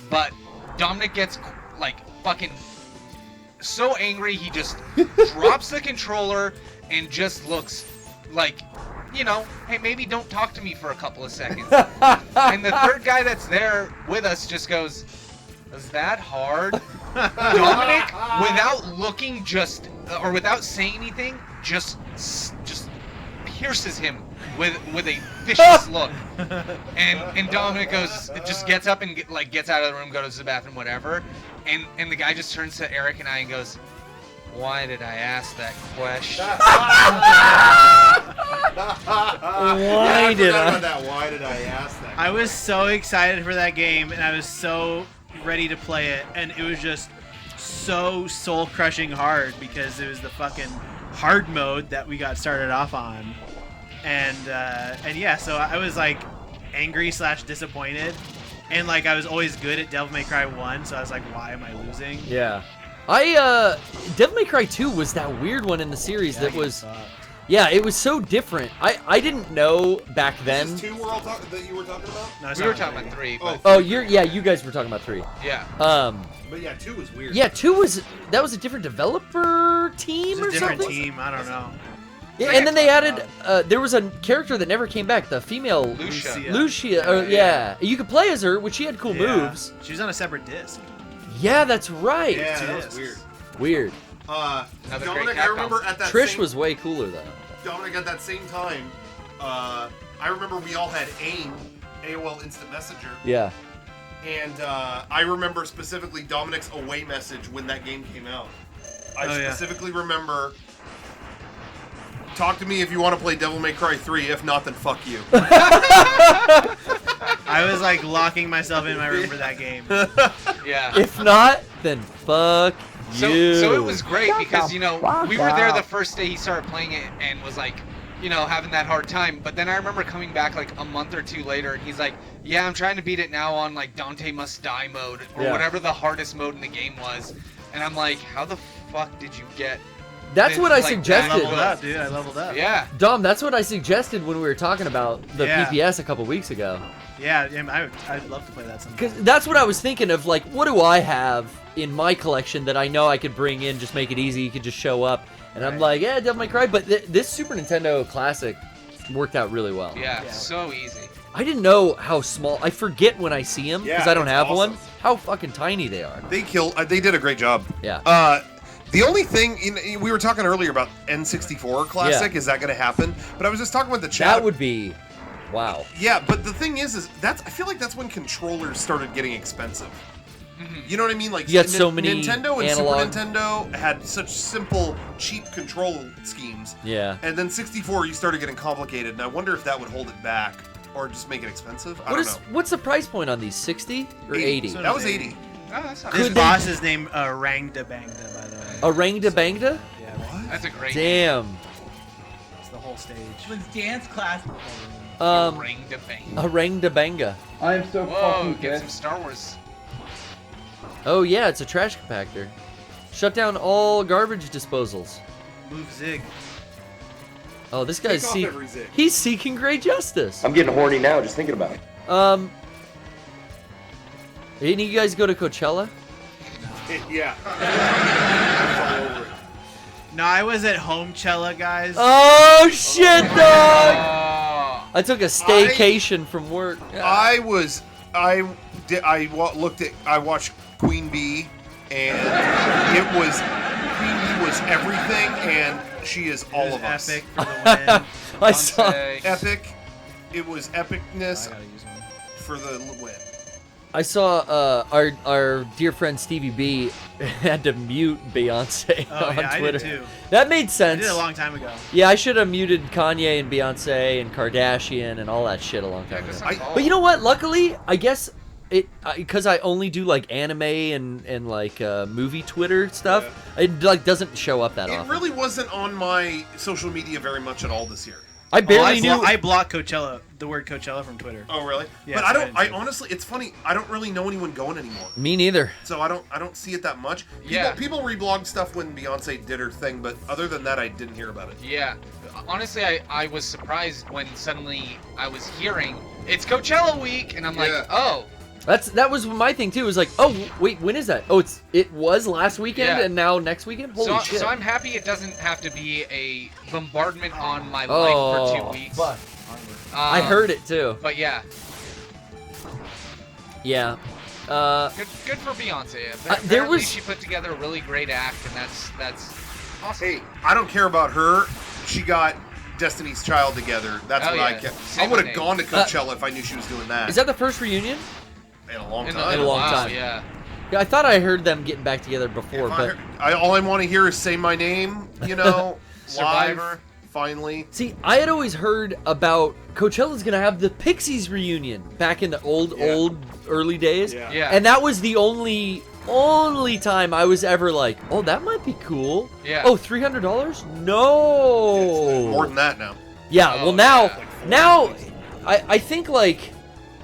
but Dominic gets like fucking so angry he just drops the controller and just looks like, you know, hey, maybe don't talk to me for a couple of seconds. And the third guy that's there with us just goes, "Was that hard?" Dominic, without looking or without saying anything, just pierces him with a vicious look. And Dominic just gets up and gets out of the room, goes to the bathroom, whatever. And the guy just turns to Eric and I and goes, "Why did I ask that question?" Why did I? Why did I ask that? I was so excited for that game, and I was so ready to play it, and it was just so soul-crushing hard because it was the fucking hard mode that we got started off on, and yeah, so I was like angry / disappointed, and like I was always good at Devil May Cry 1, so I was like, why am I losing? Yeah. Devil May Cry 2 was that weird one in the series that was... Yeah, it was so different. I didn't know back then. Is 2 that you were talking about? No, it's We were not talking about 3, but Oh, you guys were talking about 3. yeah. But yeah, 2 was weird. Yeah, 2 was a different developer team It's or a different something. team, I don't know. Yeah, and then they added there was a character that never came back, the female Lucia. Yeah, you could play as her, which she had cool moves. She was on a separate disc. Yeah, that's right. Yeah, that was weird. Weird. Another Dominic, great I Capcom. remember at that Trish same, was way cooler though. Dominic, at that same time, I remember we all had AOL Instant Messenger. Yeah. And I remember specifically Dominic's away message when that game came out. I specifically remember, "Talk to me if you want to play Devil May Cry 3. If not, then fuck you." I was like locking myself in my room for that game. Yeah. If not, then fuck you. So it was great because, you know, we were there the first day he started playing it and was like, you know, having that hard time. But then I remember coming back like a month or 2 later and he's like, "Yeah, I'm trying to beat it now on like Dante Must Die mode or whatever the hardest mode in the game was." And I'm like, how the fuck did you get That's this, what I like, suggested. I leveled up, dude. I leveled up. Yeah. Dom, that's what I suggested when we were talking about the Yeah. PPS a couple weeks ago. Yeah, I'd love to play that sometime. Because that's what I was thinking of, like, what do I have in my collection that I know I could bring in, just make it easy, you could just show up. And I'm like, yeah, Devil May Cry, but this Super Nintendo Classic worked out really well. Yeah, so easy. I didn't know how small, I forget when I see them, because Yeah, I don't it's have awesome. one, how fucking tiny they are. They did a great job. Yeah. The only thing, we were talking earlier about N64 Classic, is that going to happen? But I was just talking with the chat. That would be, wow. Yeah, but the thing is I feel like that's when controllers started getting expensive. You know what I mean? Like You got so many Nintendo and analog. Super Nintendo had such simple, cheap control schemes. Yeah. And then 64, you started getting complicated, and I wonder if that would hold it back or just make it expensive. I don't know. What's the price point on these? 60 or 80? That was 80. Oh, that's not His Could boss is named Rangda Bangda, by the way. Orangda Bangda? Yeah. That's a great Damn. It's the whole stage. It was dance class. Orangda Bangda. Orangda Banga. I'm so Whoa, fucking get pissed. some Star Wars. Oh yeah, it's a trash compactor. Shut down all garbage disposals. Move Zig. Oh, this guy's Take off every zig. he's seeking great justice. I'm getting horny now just thinking about it. Any of you guys go to Coachella? Yeah. No, I was at Homechella, guys. Oh shit, dog! I took a staycation from work. I watched Queen Bee, and Queen Bee was everything, and she is all of us. Epic for the win. I saw Epic. It was epicness for the win. I saw our dear friend Stevie B had to mute Beyonce Oh, on yeah, Twitter. I did too. That made I sense. did a long time ago. Yeah, I should have muted Kanye and Beyonce and Kardashian and all that shit a long time ago. But you know what? Luckily, I guess because I only do like anime and like movie Twitter stuff. It like doesn't show up that It often. really wasn't on my social media very much at all this year. I barely knew. I blocked Coachella, the word Coachella from Twitter. Oh, really? Yeah, but so I don't. didn't I see it. honestly, it's funny. I don't really know anyone going anymore. Me neither. So I don't see it that much. People reblog stuff when Beyonce did her thing, but other than that, I didn't hear about it. Yeah. Honestly, I was surprised when suddenly I was hearing it's Coachella week, and I'm like, oh. That was my thing too. It was like, oh wait, when is that? Oh, it was last weekend Yeah. and now next weekend. Holy shit! So I'm happy it doesn't have to be a bombardment on my Oh, life for 2 weeks. fuck. I heard it too. But yeah, Yeah. good for Beyonce. There Apparently was- she put together a really great act, and that's awesome. Hey, I don't care about her. She got Destiny's Child together. That's Oh, what yeah. I kept. Same I would name. have gone to Coachella if I knew she was doing that. Is that the first reunion? In a long In time. In a long time. Yeah. Yeah, I thought I heard them getting back together before, but All I want to hear is "Say My Name." You know, Survivor. live. Finally. see, I had always heard about Coachella's gonna have the Pixies reunion back in the old early days. Yeah. And that was the only time I was ever like, oh, that might be cool. Yeah. Oh, $300? No. More than that now. Yeah, Oh, well now, yeah. now, I think like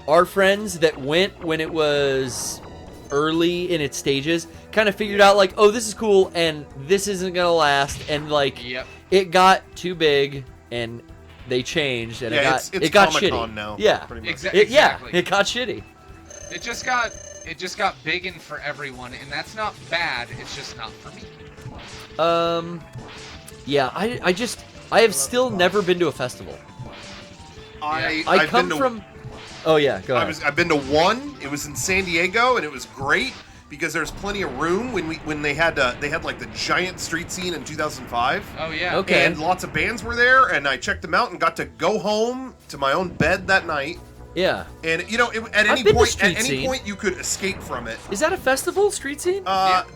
our friends that went when it was early in its stages kind of figured out like, oh, this is cool and this isn't gonna last, and like Yep. it got too big and they changed and it's it got Comic-Con shitty. now. Yeah, pretty much. Exactly. it got shitty. It just got big and for everyone, and that's not bad. It's just not for me. Yeah, I have still never been to a festival. I I've come been to, from. Oh yeah, go ahead. I've been to one. It was in San Diego, and it was great because there's plenty of room when they had like the giant street scene in 2005. Oh yeah. Okay. And lots of bands were there, and I checked them out and got to go home to my own bed that night. Yeah. And you know, at I've any been to point, street scene. you could escape from it. Is that a festival, street scene?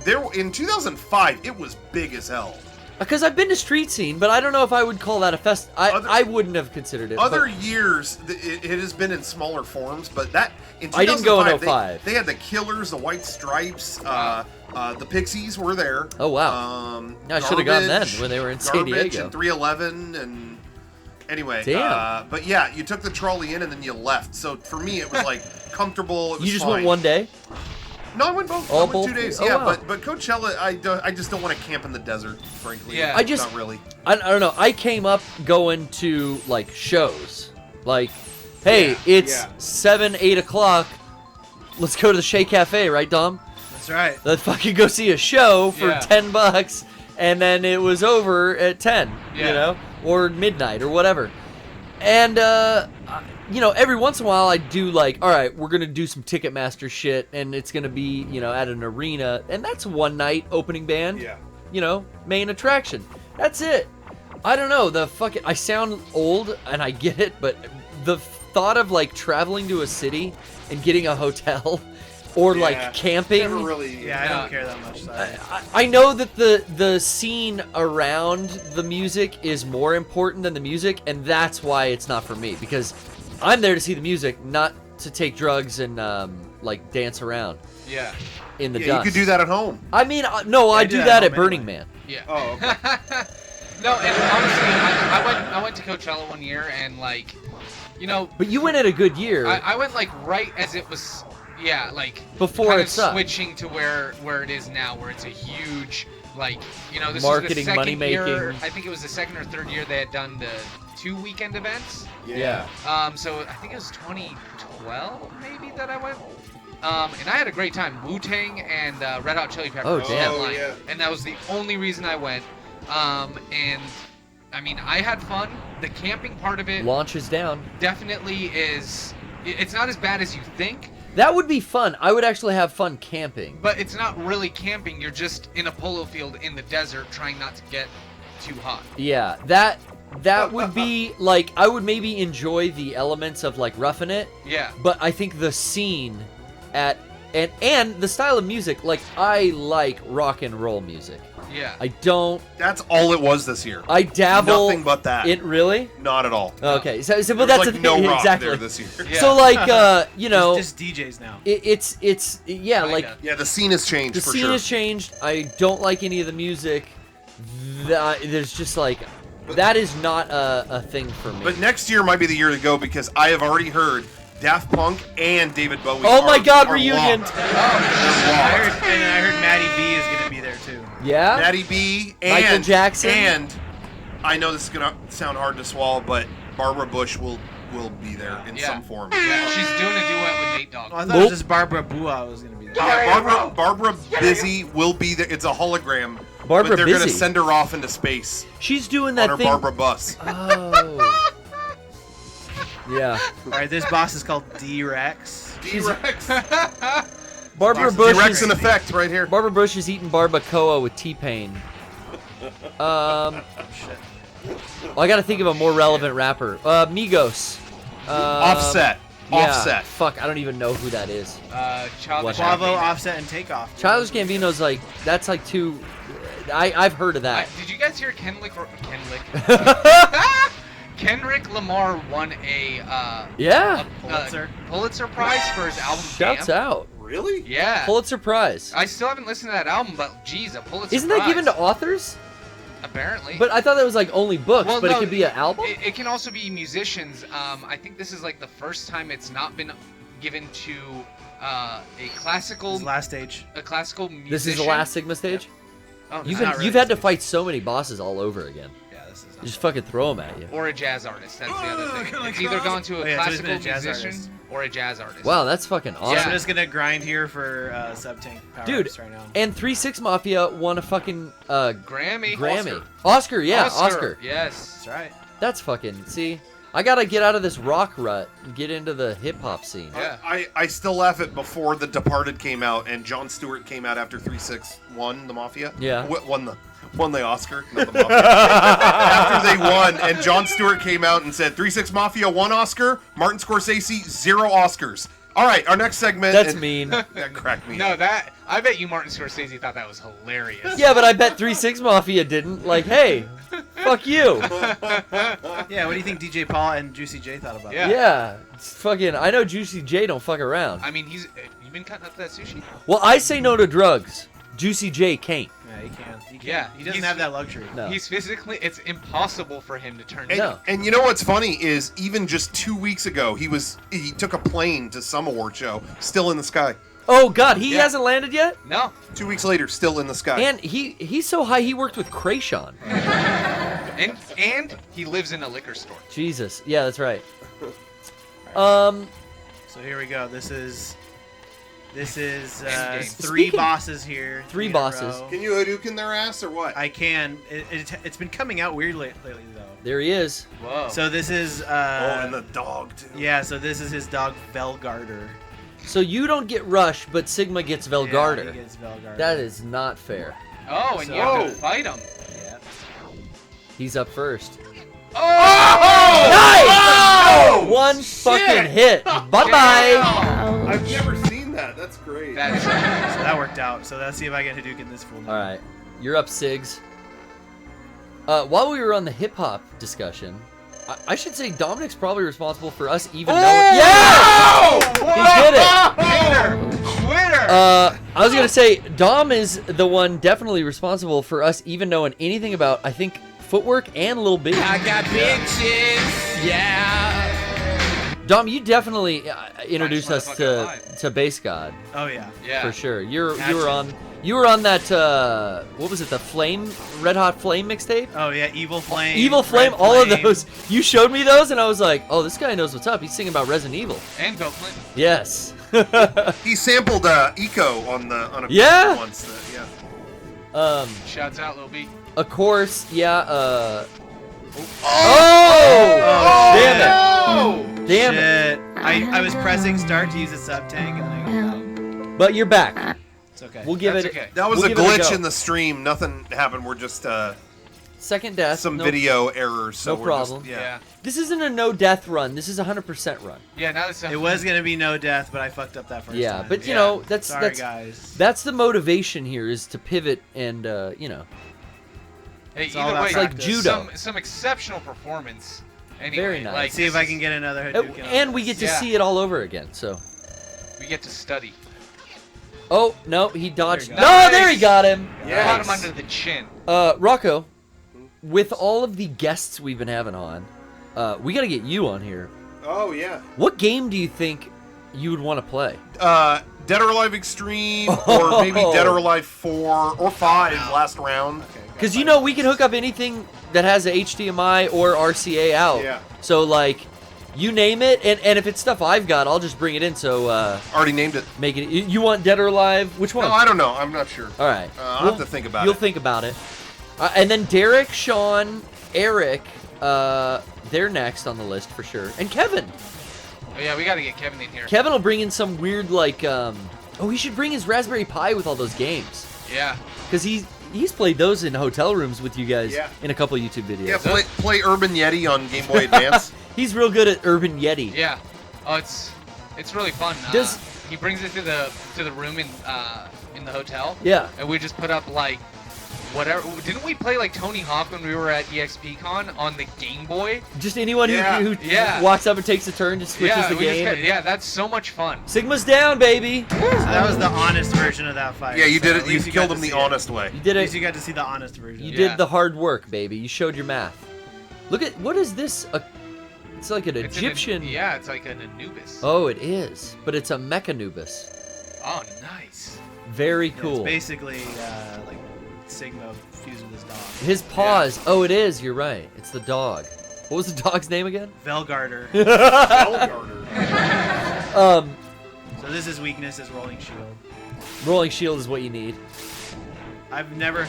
There in 2005, it was big as hell. Because I've been to street scene, but I don't know if I would call that a fest. I wouldn't have considered it. Other but years, it has been in smaller forms, but that in 2005, I didn't go in 05. They had the Killers, the White Stripes, the Pixies were there. Oh wow! I should have gone then when they were in San Garbage Diego. and 311, and anyway. Damn. But yeah, you took the trolley in and then you left. So for me, it was like comfortable. It was You just fine. went one day? No, I went both. Oh, I went both? 2 days. Oh, Yeah, wow. but Coachella, I just don't want to camp in the desert, frankly. Yeah. Not really. I don't know. I came up going to like shows. Like, hey, it's 7, 8 o'clock. Let's go to the Shea Cafe, right, Dom? That's right. Let's fucking go see a show for Yeah. $10, and then it was over at 10, you Yeah. know, or midnight or whatever. And you know, every once in a while I do like, all right, we're gonna do some Ticketmaster shit, and it's gonna be, you know, at an arena, and that's one night opening band. Yeah. You know, main attraction. That's it. I don't know. I sound old, and I get it, but the thought of like traveling to a city and getting a hotel or like camping. Never really. Yeah, I don't care that much. Sorry. I know that the scene around the music is more important than the music, and that's why it's not for me, because I'm there to see the music, not to take drugs and like dance around. Yeah. In the Yeah, dust. you could do that at home. I mean, no, I do that at Burning Man. Yeah. Oh, okay. No, and honestly, I went to Coachella one year, and like, you know. But you went at a good year. I went like right as it was, yeah, like Before kind it of sucked. switching to where it is now, where it's a huge, like, you know, this Marketing, is the second money year. making. I think it was the second or third year they had done the 2 weekend events. Yeah. So I think it was 2012 maybe that I went. And I had a great time. Wu-Tang and Red Hot Chili Peppers. Oh, damn. headlined, yeah. And that was the only reason I went. And I mean, I had fun. The camping part of it Launches down. definitely is. It's not as bad as you think, That would be fun. I would actually have fun camping. but it's not really camping. You're just in a polo field in the desert trying not to get too hot. Yeah, that would be like, I would maybe enjoy the elements of like roughing it. Yeah. But I think the scene and the style of music, like I like rock and roll music. Yeah. I don't. That's all it was this year. I dabble. Nothing but that. It really? Not at all. Okay, so There but was, that's like, the no thing, rock exactly. there this year. Yeah. So like you know, Just DJs now. it's yeah, Kinda. like Yeah, the scene has changed the for scene sure. has changed. I don't like any of the music. There's just like that is not a thing for me. But next year might be the year to go because I have already heard Daft Punk and David Bowie. Oh my God, are reunion! locked. I heard Maddie B is gonna be there too. Yeah. Maddie B and Michael Jackson? and I know this is gonna sound hard to swallow, but Barbara Bush will be there in some form. Yeah, she's doing a duet with Nate Dogg. Oh, I thought it was just Barbara Bua was gonna be there. Yeah, Barbara Busy will be there. It's a hologram. Barbara but they're gonna Busy? send her off into space She's doing on that her thing. Barbara bus. Oh. Yeah. All right, this boss is called D-Rex. D-Rex. Barbara Bush D-Rex is in effect right here. Barbara Bush is eating barbacoa with T-Pain. Shit. Well, I gotta think of a more relevant rapper. Migos. Offset. Yeah, Offset. Fuck, I don't even know who that is. Childish Bravo, Gambino. Offset, and Takeoff. Childish Gambino's like, that's like too. I've heard of that. Did you guys hear Kendrick Lamar won a Yeah. Pulitzer Prize for his album Shouts Damn? out. Really? Yeah. Pulitzer Prize. I still haven't listened to that album, but geez, a Pulitzer Isn't Prize. that given to authors? Apparently. But I thought that was like only books, Well, but no, it could be an album? It can also be musicians. I think this is like the first time it's not been given to a classical. His last stage. A classical musician. This is the last Sigma stage? Oh, You've, not been, really you've had to fight so many bosses all over again. Yeah, this is. You just fucking throw them at you. Or a jazz artist. That's the other thing. It's either gone to a so he's classical been a jazz musician artist. or a jazz artist. Wow, that's fucking So awesome. I'm just gonna grind here for Sub-Tank power Dude, right now. and 3-6 Mafia won a fucking Grammy. Oscar, yeah, Oscar. Yes. That's right. That's fucking, see? I gotta get out of this rock rut and get into the hip-hop scene. Yeah. I still laugh at before The Departed came out and Jon Stewart came out after 3-6 won the Mafia. Yeah. Won the Oscar, not the Mafia. After they won, and Jon Stewart came out and said 3-6 Mafia 1 Oscar, Martin Scorsese 0 Oscars. All right, our next segment. That's mean. That cracked me. No, I bet you Martin Scorsese thought that was hilarious. Yeah, but I bet 3-6 Mafia didn't. Like, hey, fuck you. Yeah, what do you think DJ Paul and Juicy J thought about that? Yeah, it's fucking. I know Juicy J don't fuck around. I mean, you've been cutting up that sushi. Well, I say no to drugs. Juicy J can't. Yeah, he can. Yeah, He doesn't have that luxury. No. He's physically, it's impossible for him to turn. And you know what's funny is even just 2 weeks ago he took a plane to some award show, still in the sky. Oh God, he hasn't landed yet. No. 2 weeks later, still in the sky. And he's so high he worked with Krayshawn. And he lives in a liquor store. Jesus, yeah, that's right. So here we go. This is Endgame. three Speaking- bosses here. Three in a bosses. row. Can you Hadouken their ass or what? I can. It's been coming out weird lately though. There he is. Whoa. So this is. and the dog too. Yeah. So this is his dog Velgarder. So you don't get Rush, but Sigma gets Velgarder. Yeah, he gets Velgarder. That is not fair. Oh, and you have to fight him. Yeah. He's up first. Oh! Nice! One fucking hit. Bye bye. I've never seen that. That's great. worked out. So let's see if I can Hadouken this fool. All right, you're up, Sigs. While we were on the hip hop discussion, I should say Dominic's probably responsible for us even knowing. Yeah! He did it. Quitter. I was gonna say Dom is the one definitely responsible for us even knowing anything about, I think, footwork and Lil B. I got bitches, yeah. Dom, you definitely introduced us to Bass God. Oh yeah. Yeah. For sure. You were on that what was it, the Flame, Red Hot Flame mixtape? Oh yeah, Evil Flame. Evil Flame, Red all of Flame. those. You showed me those and I was like, oh, this guy knows what's up. He's singing about Resident Evil. And Bill Clinton. Yes. He sampled Eco on a Yeah. once. Yeah. Shouts out, Lil B. Of course, yeah. Damn it! Damn it! Shit. I was pressing start to use a sub tank and then But you're back. it's okay. We'll give That's it. okay. That was we'll a give it glitch go. in the stream. Nothing happened. We're just Second death. some no, video errors. So no we're problem. Just, yeah. This isn't a no death run. This is a 100% run. Yeah, now it's It was gonna be no death, but I fucked up that first Yeah, time. but you know that's Sorry, that's guys. that's the motivation here is to pivot and you know. Hey, It's all either about way, like judo. Some exceptional performance. Anyway, Very nice. Like, See if I can get another Hadouken. And we get to see it all over again. So. We get to study. Oh no, he dodged. There No, you go. there he got him. Got him under the chin. Rocco, with all of the guests we've been having on, we got to get you on here. Oh yeah. What game do you think you would want to play? Dead or Alive Extreme, or maybe Dead or Alive 4 or 5 last round. Because you know we can hook up anything that has a HDMI or RCA out. Yeah. So like, you name it, and if it's stuff I've got, I'll just bring it in. So already named it. Make it. You want Dead or Alive? Which one? No, I don't know. I'm not sure. All right. I'll have to think about You'll it. think about it. And then Derek, Sean, Eric, they're next on the list for sure, and Kevin. Oh yeah, we gotta get Kevin in here. Kevin will bring in some weird like he should bring his Raspberry Pi with all those games. Yeah. Because he's played those in hotel rooms with you guys in a couple YouTube videos. Yeah, play Urban Yeti on Game Boy Advance. He's real good at Urban Yeti. Yeah. Oh, it's really fun. He brings it to the room in the hotel. Yeah. And we just put up like whatever. Didn't we play like Tony Hawk when we were at EXPCon on the Game Boy? Just anyone who walks up and takes a turn just switches the game. That's so much fun. Sigma's down, baby. So that was the honest version of that fight. Yeah, you did so it. at You least killed got him to the see it. honest way. You did At it. least you got to see the honest version. You did the hard work, baby. You showed your math. Look at what is this? It's like an Egyptian. It's like an Anubis. Oh, it is, but it's a Mechanubis. Oh, nice. Very Yeah, cool. it's basically like Sigma fused with his dog. His paws. Oh, it is. You're right. It's the dog. What was the dog's name again? Velgarder. Velgarder. So this is weakness is rolling shield. Rolling shield is what you need. I've never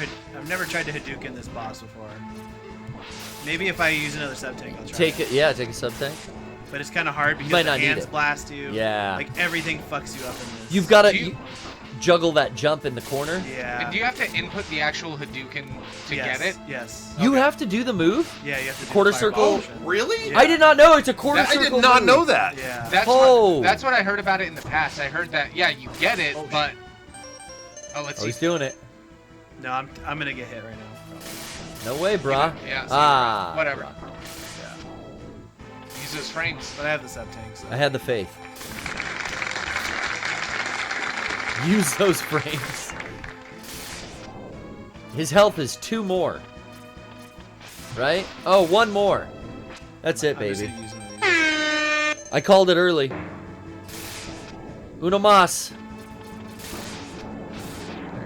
tried to Hadouken this boss before. Maybe if I use another sub tank, I'll try. Take it. Yeah, take a sub tank. But it's kind of hard because might the not need hands it. blast you. Yeah. Like everything fucks you up in this. You've got to juggle that jump in the corner. Yeah. And do you have to input the actual Hadouken to get it? Yes. You have to do the move? Yeah, you have to do quarter the circle. fireball. Really? I did not know it's a quarter I circle. did not move. know that. Yeah. That's what I heard about it in the past. I heard that you get it, but let's see. He's doing it. No, I'm gonna get hit right now. No way, brah. Yeah. Whatever. brah. Use those frames. But I have the sub tank. So. I had the faith. Use those frames. His health is 2 more. Right? Oh, 1 more. That's it, baby. I called it early. Uno mas.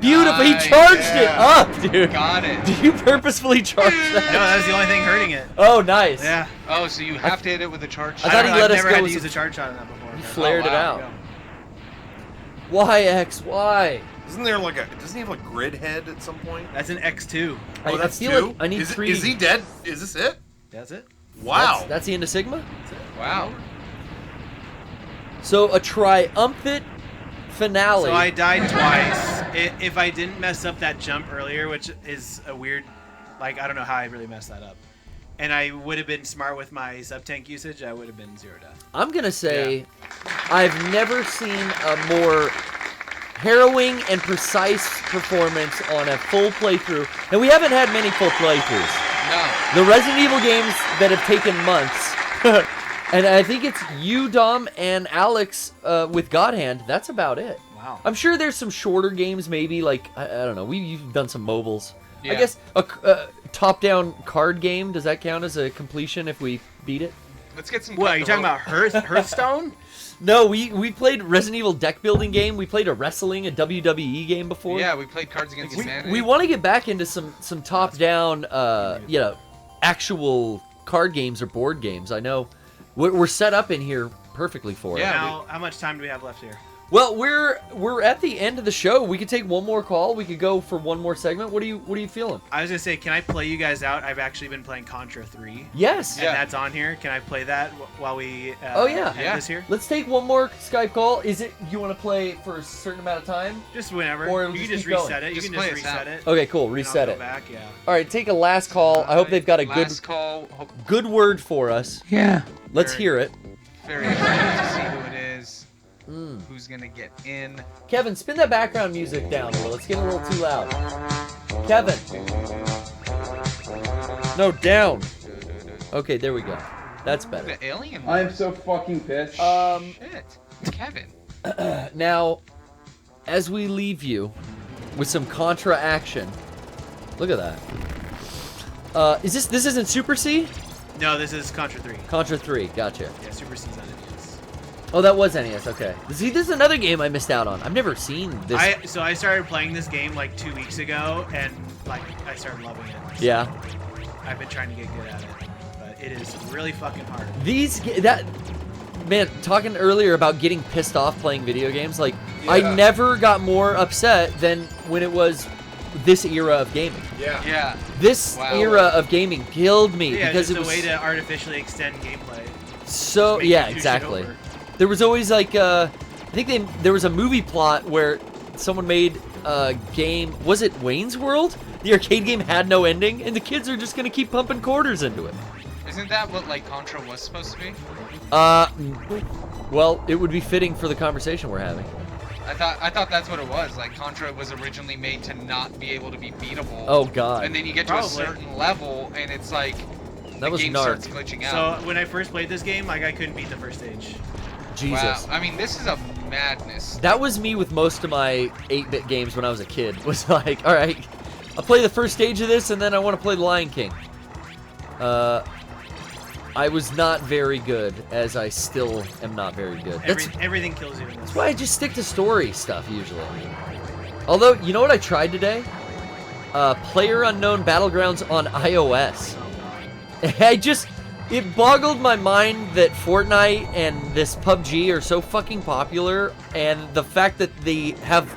Beautiful. He charged it up, dude. Got it. Did you purposefully charge that? No, that was the only thing hurting it. Oh, nice. Yeah. Oh, so you have to hit it with a charge I shot. thought he let I've us never go had with to use some- a charge shot on that before. He flared it wow. out. YXY. Isn't there like doesn't he have a grid head at some point? That's an X2. Oh, that's feel 2? like I need is, 3. Is he dead? Is this it? That's it. Wow. That's the end of Sigma? Wow. So a triumphant finale. So I died twice. If I didn't mess up that jump earlier, which is a weird, like I don't know how I really messed that up, and I would have been smart with my sub tank usage, I would have been 0 death. I'm gonna say I've never seen a more harrowing and precise performance on a full playthrough. And we haven't had many full playthroughs. No. The Resident Evil games that have taken months, and I think it's you, Dom, and Alex with God Hand. That's about it. Wow. I'm sure there's some shorter games, maybe, like, I don't know, we've done some mobiles. Yeah. I guess a top-down card game, does that count as a completion if we beat it? Let's get some. What, are you talking about Hearthstone? No, we played Resident Evil deck building game. We played a WWE game before. Yeah, we played Cards Against Humanity. We want to get back into some top-down, actual card games or board games. I know we're set up in here perfectly for it. Yeah. How much time do we have left here? Well, we're at the end of the show. We could take one more call. We could go for one more segment. What are you feeling? I was gonna say, can I play you guys out? I've actually been playing Contra 3. Yes. And that's on here. Can I play that while we end this here? Let's take one more Skype call. Is it you want to play for a certain amount of time? Just whenever. Or you can just keep going? reset it. You can just reset it. Okay, cool. Reset I'll it. go back, yeah. All right, take a last call. I hope they've got a Last call. good word for us. Yeah. Let's hear it. Very excited to see who it is. Who's gonna get in? Kevin, spin that background music down a little. It's getting a little too loud. Kevin. No, down. Okay, there we go. That's better. The alien. I am so fucking pissed. Shit. Kevin. Now, as we leave you with some Contra action, look at that. This isn't Super C? No, this is Contra 3. Contra 3, gotcha. Yeah, Super C's on NES. Oh, that was NES, okay. See, this is another game I missed out on. I've never seen this. So I started playing this game like 2 weeks ago, and like I started loving it. So Yeah. I've been trying to get good at it, but it is really fucking hard. Man, talking earlier about getting pissed off playing video games, like, I never got more upset than when it was this era of gaming. Yeah. Yeah. This era of gaming killed me Yeah, because just it was a way to artificially extend gameplay. so. Just make Yeah, you push it exactly. over. There was always like I think there was a movie plot where someone made a game. Was it Wayne's World? The arcade game had no ending, and the kids are just gonna keep pumping quarters into it. Isn't that what like Contra was supposed to be? Well, it would be fitting for the conversation we're having. I thought that's what it was. Like Contra was originally made to not be able to be beatable. Oh God. And then you get to a certain level, and it's like the game starts glitching out. So when I first played this game, like I couldn't beat the first stage. Jesus. Wow. I mean, this is a madness. That was me with most of my 8-bit games when I was a kid. Was like, all right, I'll play the first stage of this, and then I want to play The Lion King. I was not very good, as I still am not very good. Everything kills you in this. That's why I just stick to story stuff usually. Although, you know what I tried today? PlayerUnknown Battlegrounds on iOS. It boggled my mind that Fortnite and this PUBG are so fucking popular, and the fact that they have,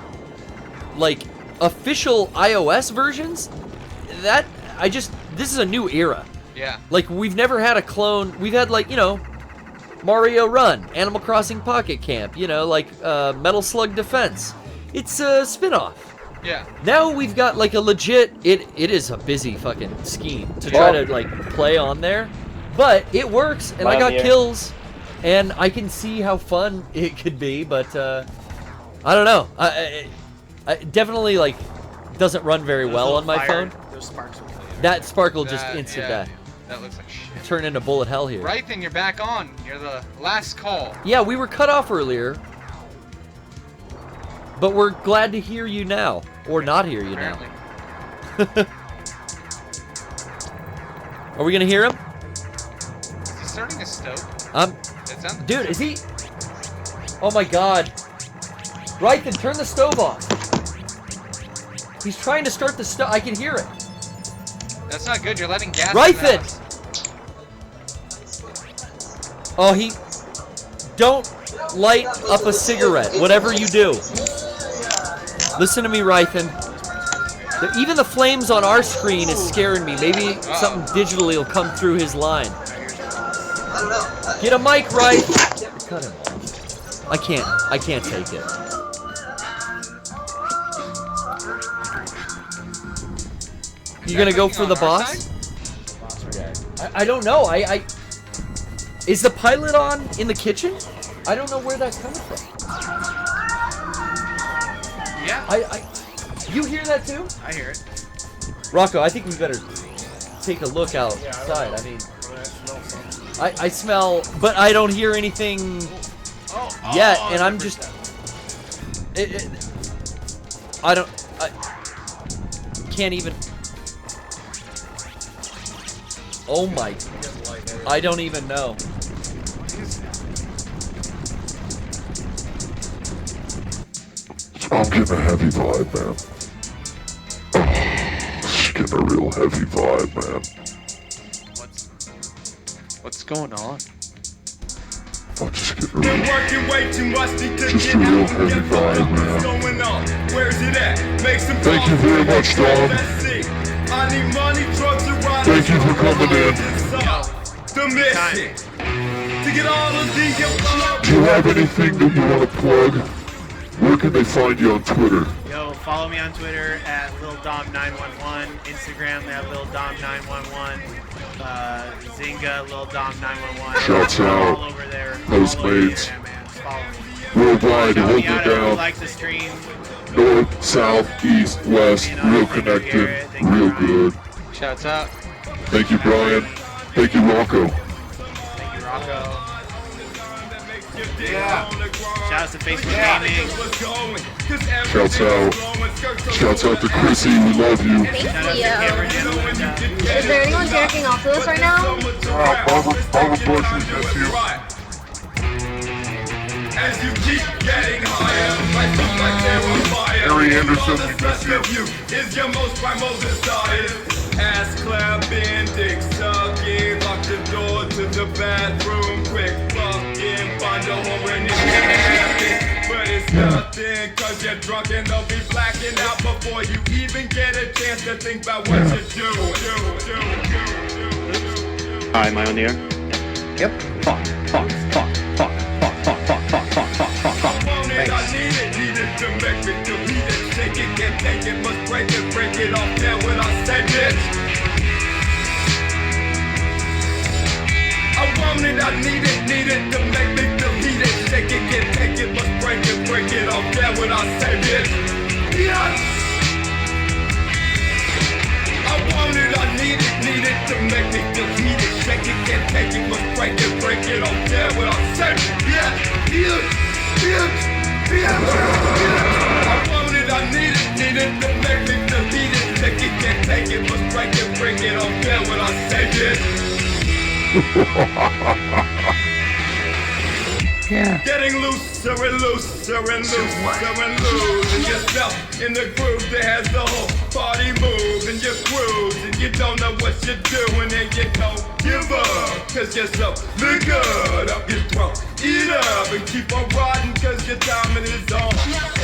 like, official iOS versions, this is a new era. Yeah. Like, we've never had a clone. We've had, like, Mario Run, Animal Crossing Pocket Camp, like Metal Slug Defense. It's a spin-off. Yeah. Now we've got, like, a legit, it is a busy fucking scheme to try to, like, play on there. But it works, and I got kills, and I can see how fun it could be, but, I don't know. I definitely, like, doesn't run very well on my phone. Those sparks will kill you. That sparkle just instant death. That looks like shit. Turn into bullet hell here. Right, then you're back on. You're the last call. Yeah, we were cut off earlier, but we're glad to hear you now, or not hear you now. Are we gonna hear him? Is he starting a stove? Dude, is he? Oh my God! Right, then turn the stove off. He's trying to start the stove. I can hear it. That's not good. You're letting gas. Right, then. Oh, don't light up a cigarette, whatever you do. Listen to me, Rythan. Even the flames on our screen is scaring me. Maybe something digitally will come through his line. Get a mic, right? Cut him off. I can't take it. You gonna go for the boss? I don't know. Is the pilot on in the kitchen? I don't know where that's coming from. Yeah. You hear that too? I hear it. Rocco, I think we better take a look outside. I mean, I smell, but I don't hear anything yet, and I'm just. I can't even. Oh my! I don't even know. I'm getting a heavy vibe, man. Just getting a real heavy vibe, man. What's going on? I'm just getting Been working way too much to get just a real heavy vibe, what's man. going on. Where's it at? Make some Thank you very much, Dom. Let's see. I need money, drugs, and riders. Thank you for coming in. The mission to get all of the above. Do you have anything that you want to plug? Where can they find you on Twitter? Yo, follow me on Twitter at LilDom911. Instagram at LilDom911. Zynga, LilDom911. Shouts out. All over there. Postmates. Yeah, man. Follow me. Worldwide, Shout hold me it out if you down. like the stream. North, south, east, west, real connected, real good. Shouts out. Thank you, Bryan. Thank you, Rocco. Thank you, Rocco. Yeah. Shout out to Facebook Gaming. Shouts out. Shouts out to Chrissy, we love you. Thank you. Is there anyone jacking off to us right now? Barbara Bush is just here. As you keep getting higher, like they're on fire. Harry Anderson, All we that's miss left you. of you is your most primal desire. Ass clapping, dick sucking, lock the door to the bathroom, quick fucking, find a home when it's happy. But it's nothing, cause you're drunk and they'll be blacking out before you even get a chance to think about what you do. Hi, am I on the air? Yep. Fuck. I need it to make me delete it, shake it, can't take it, must break it off there when I say bitch. I want it, I need it to make me delete it, shake it, can't take it, must break it off there when I say bitch. Yes! I want it, I need it to make me delete it, shake it, can't take it, must break it off there when I say bitch. I want it, I need it to make me delete it, take it, can't take it, must break it off there when I say it. Yeah. Getting looser and losing yourself in the groove that has the whole body moving. You're cruising, you don't know what you're doing, and you don't give up, cause you're so good up your throat. Eat up and keep on riding, cause your timing is on.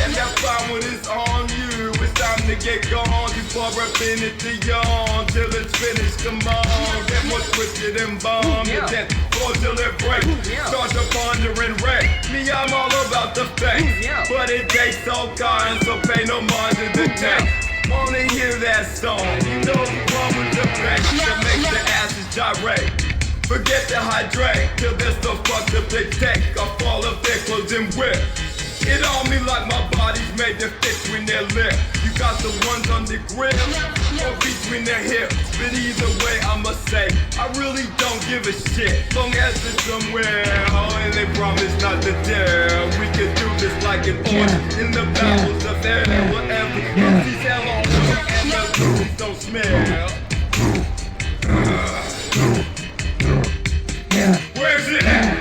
And that power is on you. It's time to get gone. You pour up in it to yawn till it's finished. Come on, get more twisted and bomb. You can't go till it breaks. Start to ponder and wreck. Me, I'm all about the facts, but it takes all kinds, so pay no mind to the text. Wanna hear that song? You know what's wrong with the bass that makes the asses gyrate. Forget to hydrate till there's no fucked up they take off all of their clothes and whip. It on me like my body's made to fit between their lips. You got the ones on the grill or between their hips. But either way, I'ma say I really don't give a shit. Long as it's somewhere, and they promise not to dare. We can do this like an order in the battles of air. Whatever, these hell on and the losers don't smell. Where's it at?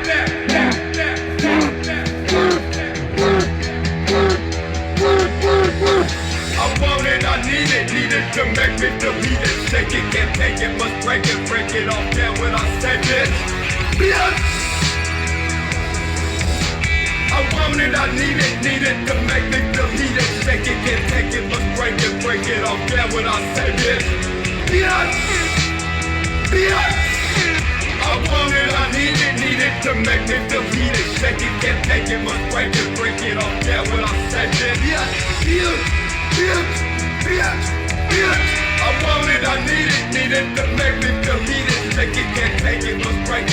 I want it, I need it to make me delete it. Shake it, can't take it, must break it off there when I say bitch. I want it, I need it to make me delete it. Shake it, can't take it, must break it off there when I say bitch. I want it, I need it to make me delete it. Shake it, can't take it, must break it off there when I say bitch. I want it, I need it to make me delete it. Shake it, can't take it, must break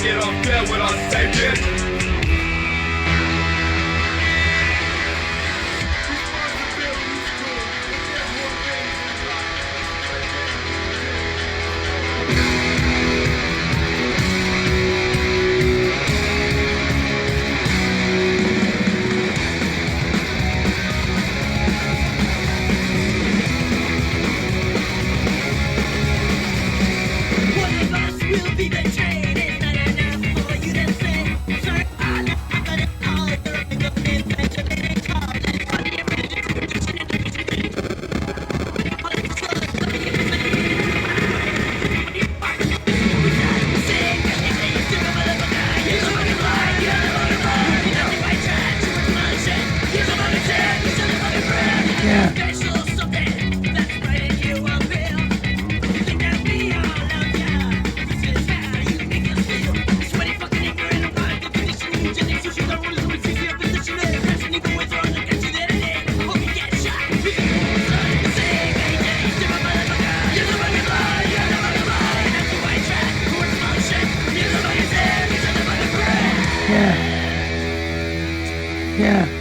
it off there when I say bitch. Yeah. Yeah.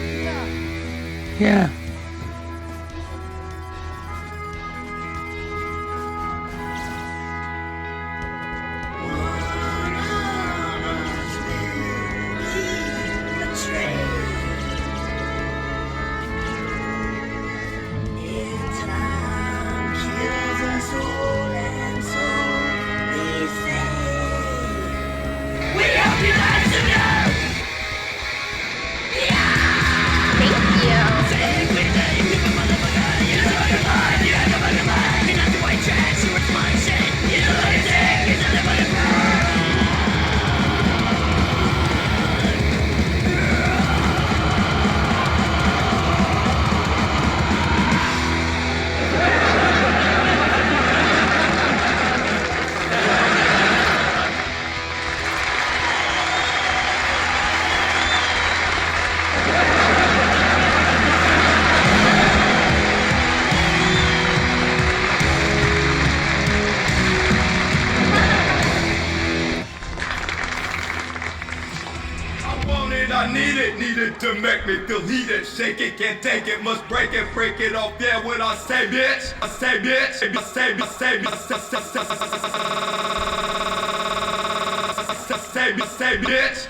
I need it to make me feel heated. Shake it, can't take it, must break it off. Yeah, when I say bitch, I say bitch, I say bitch.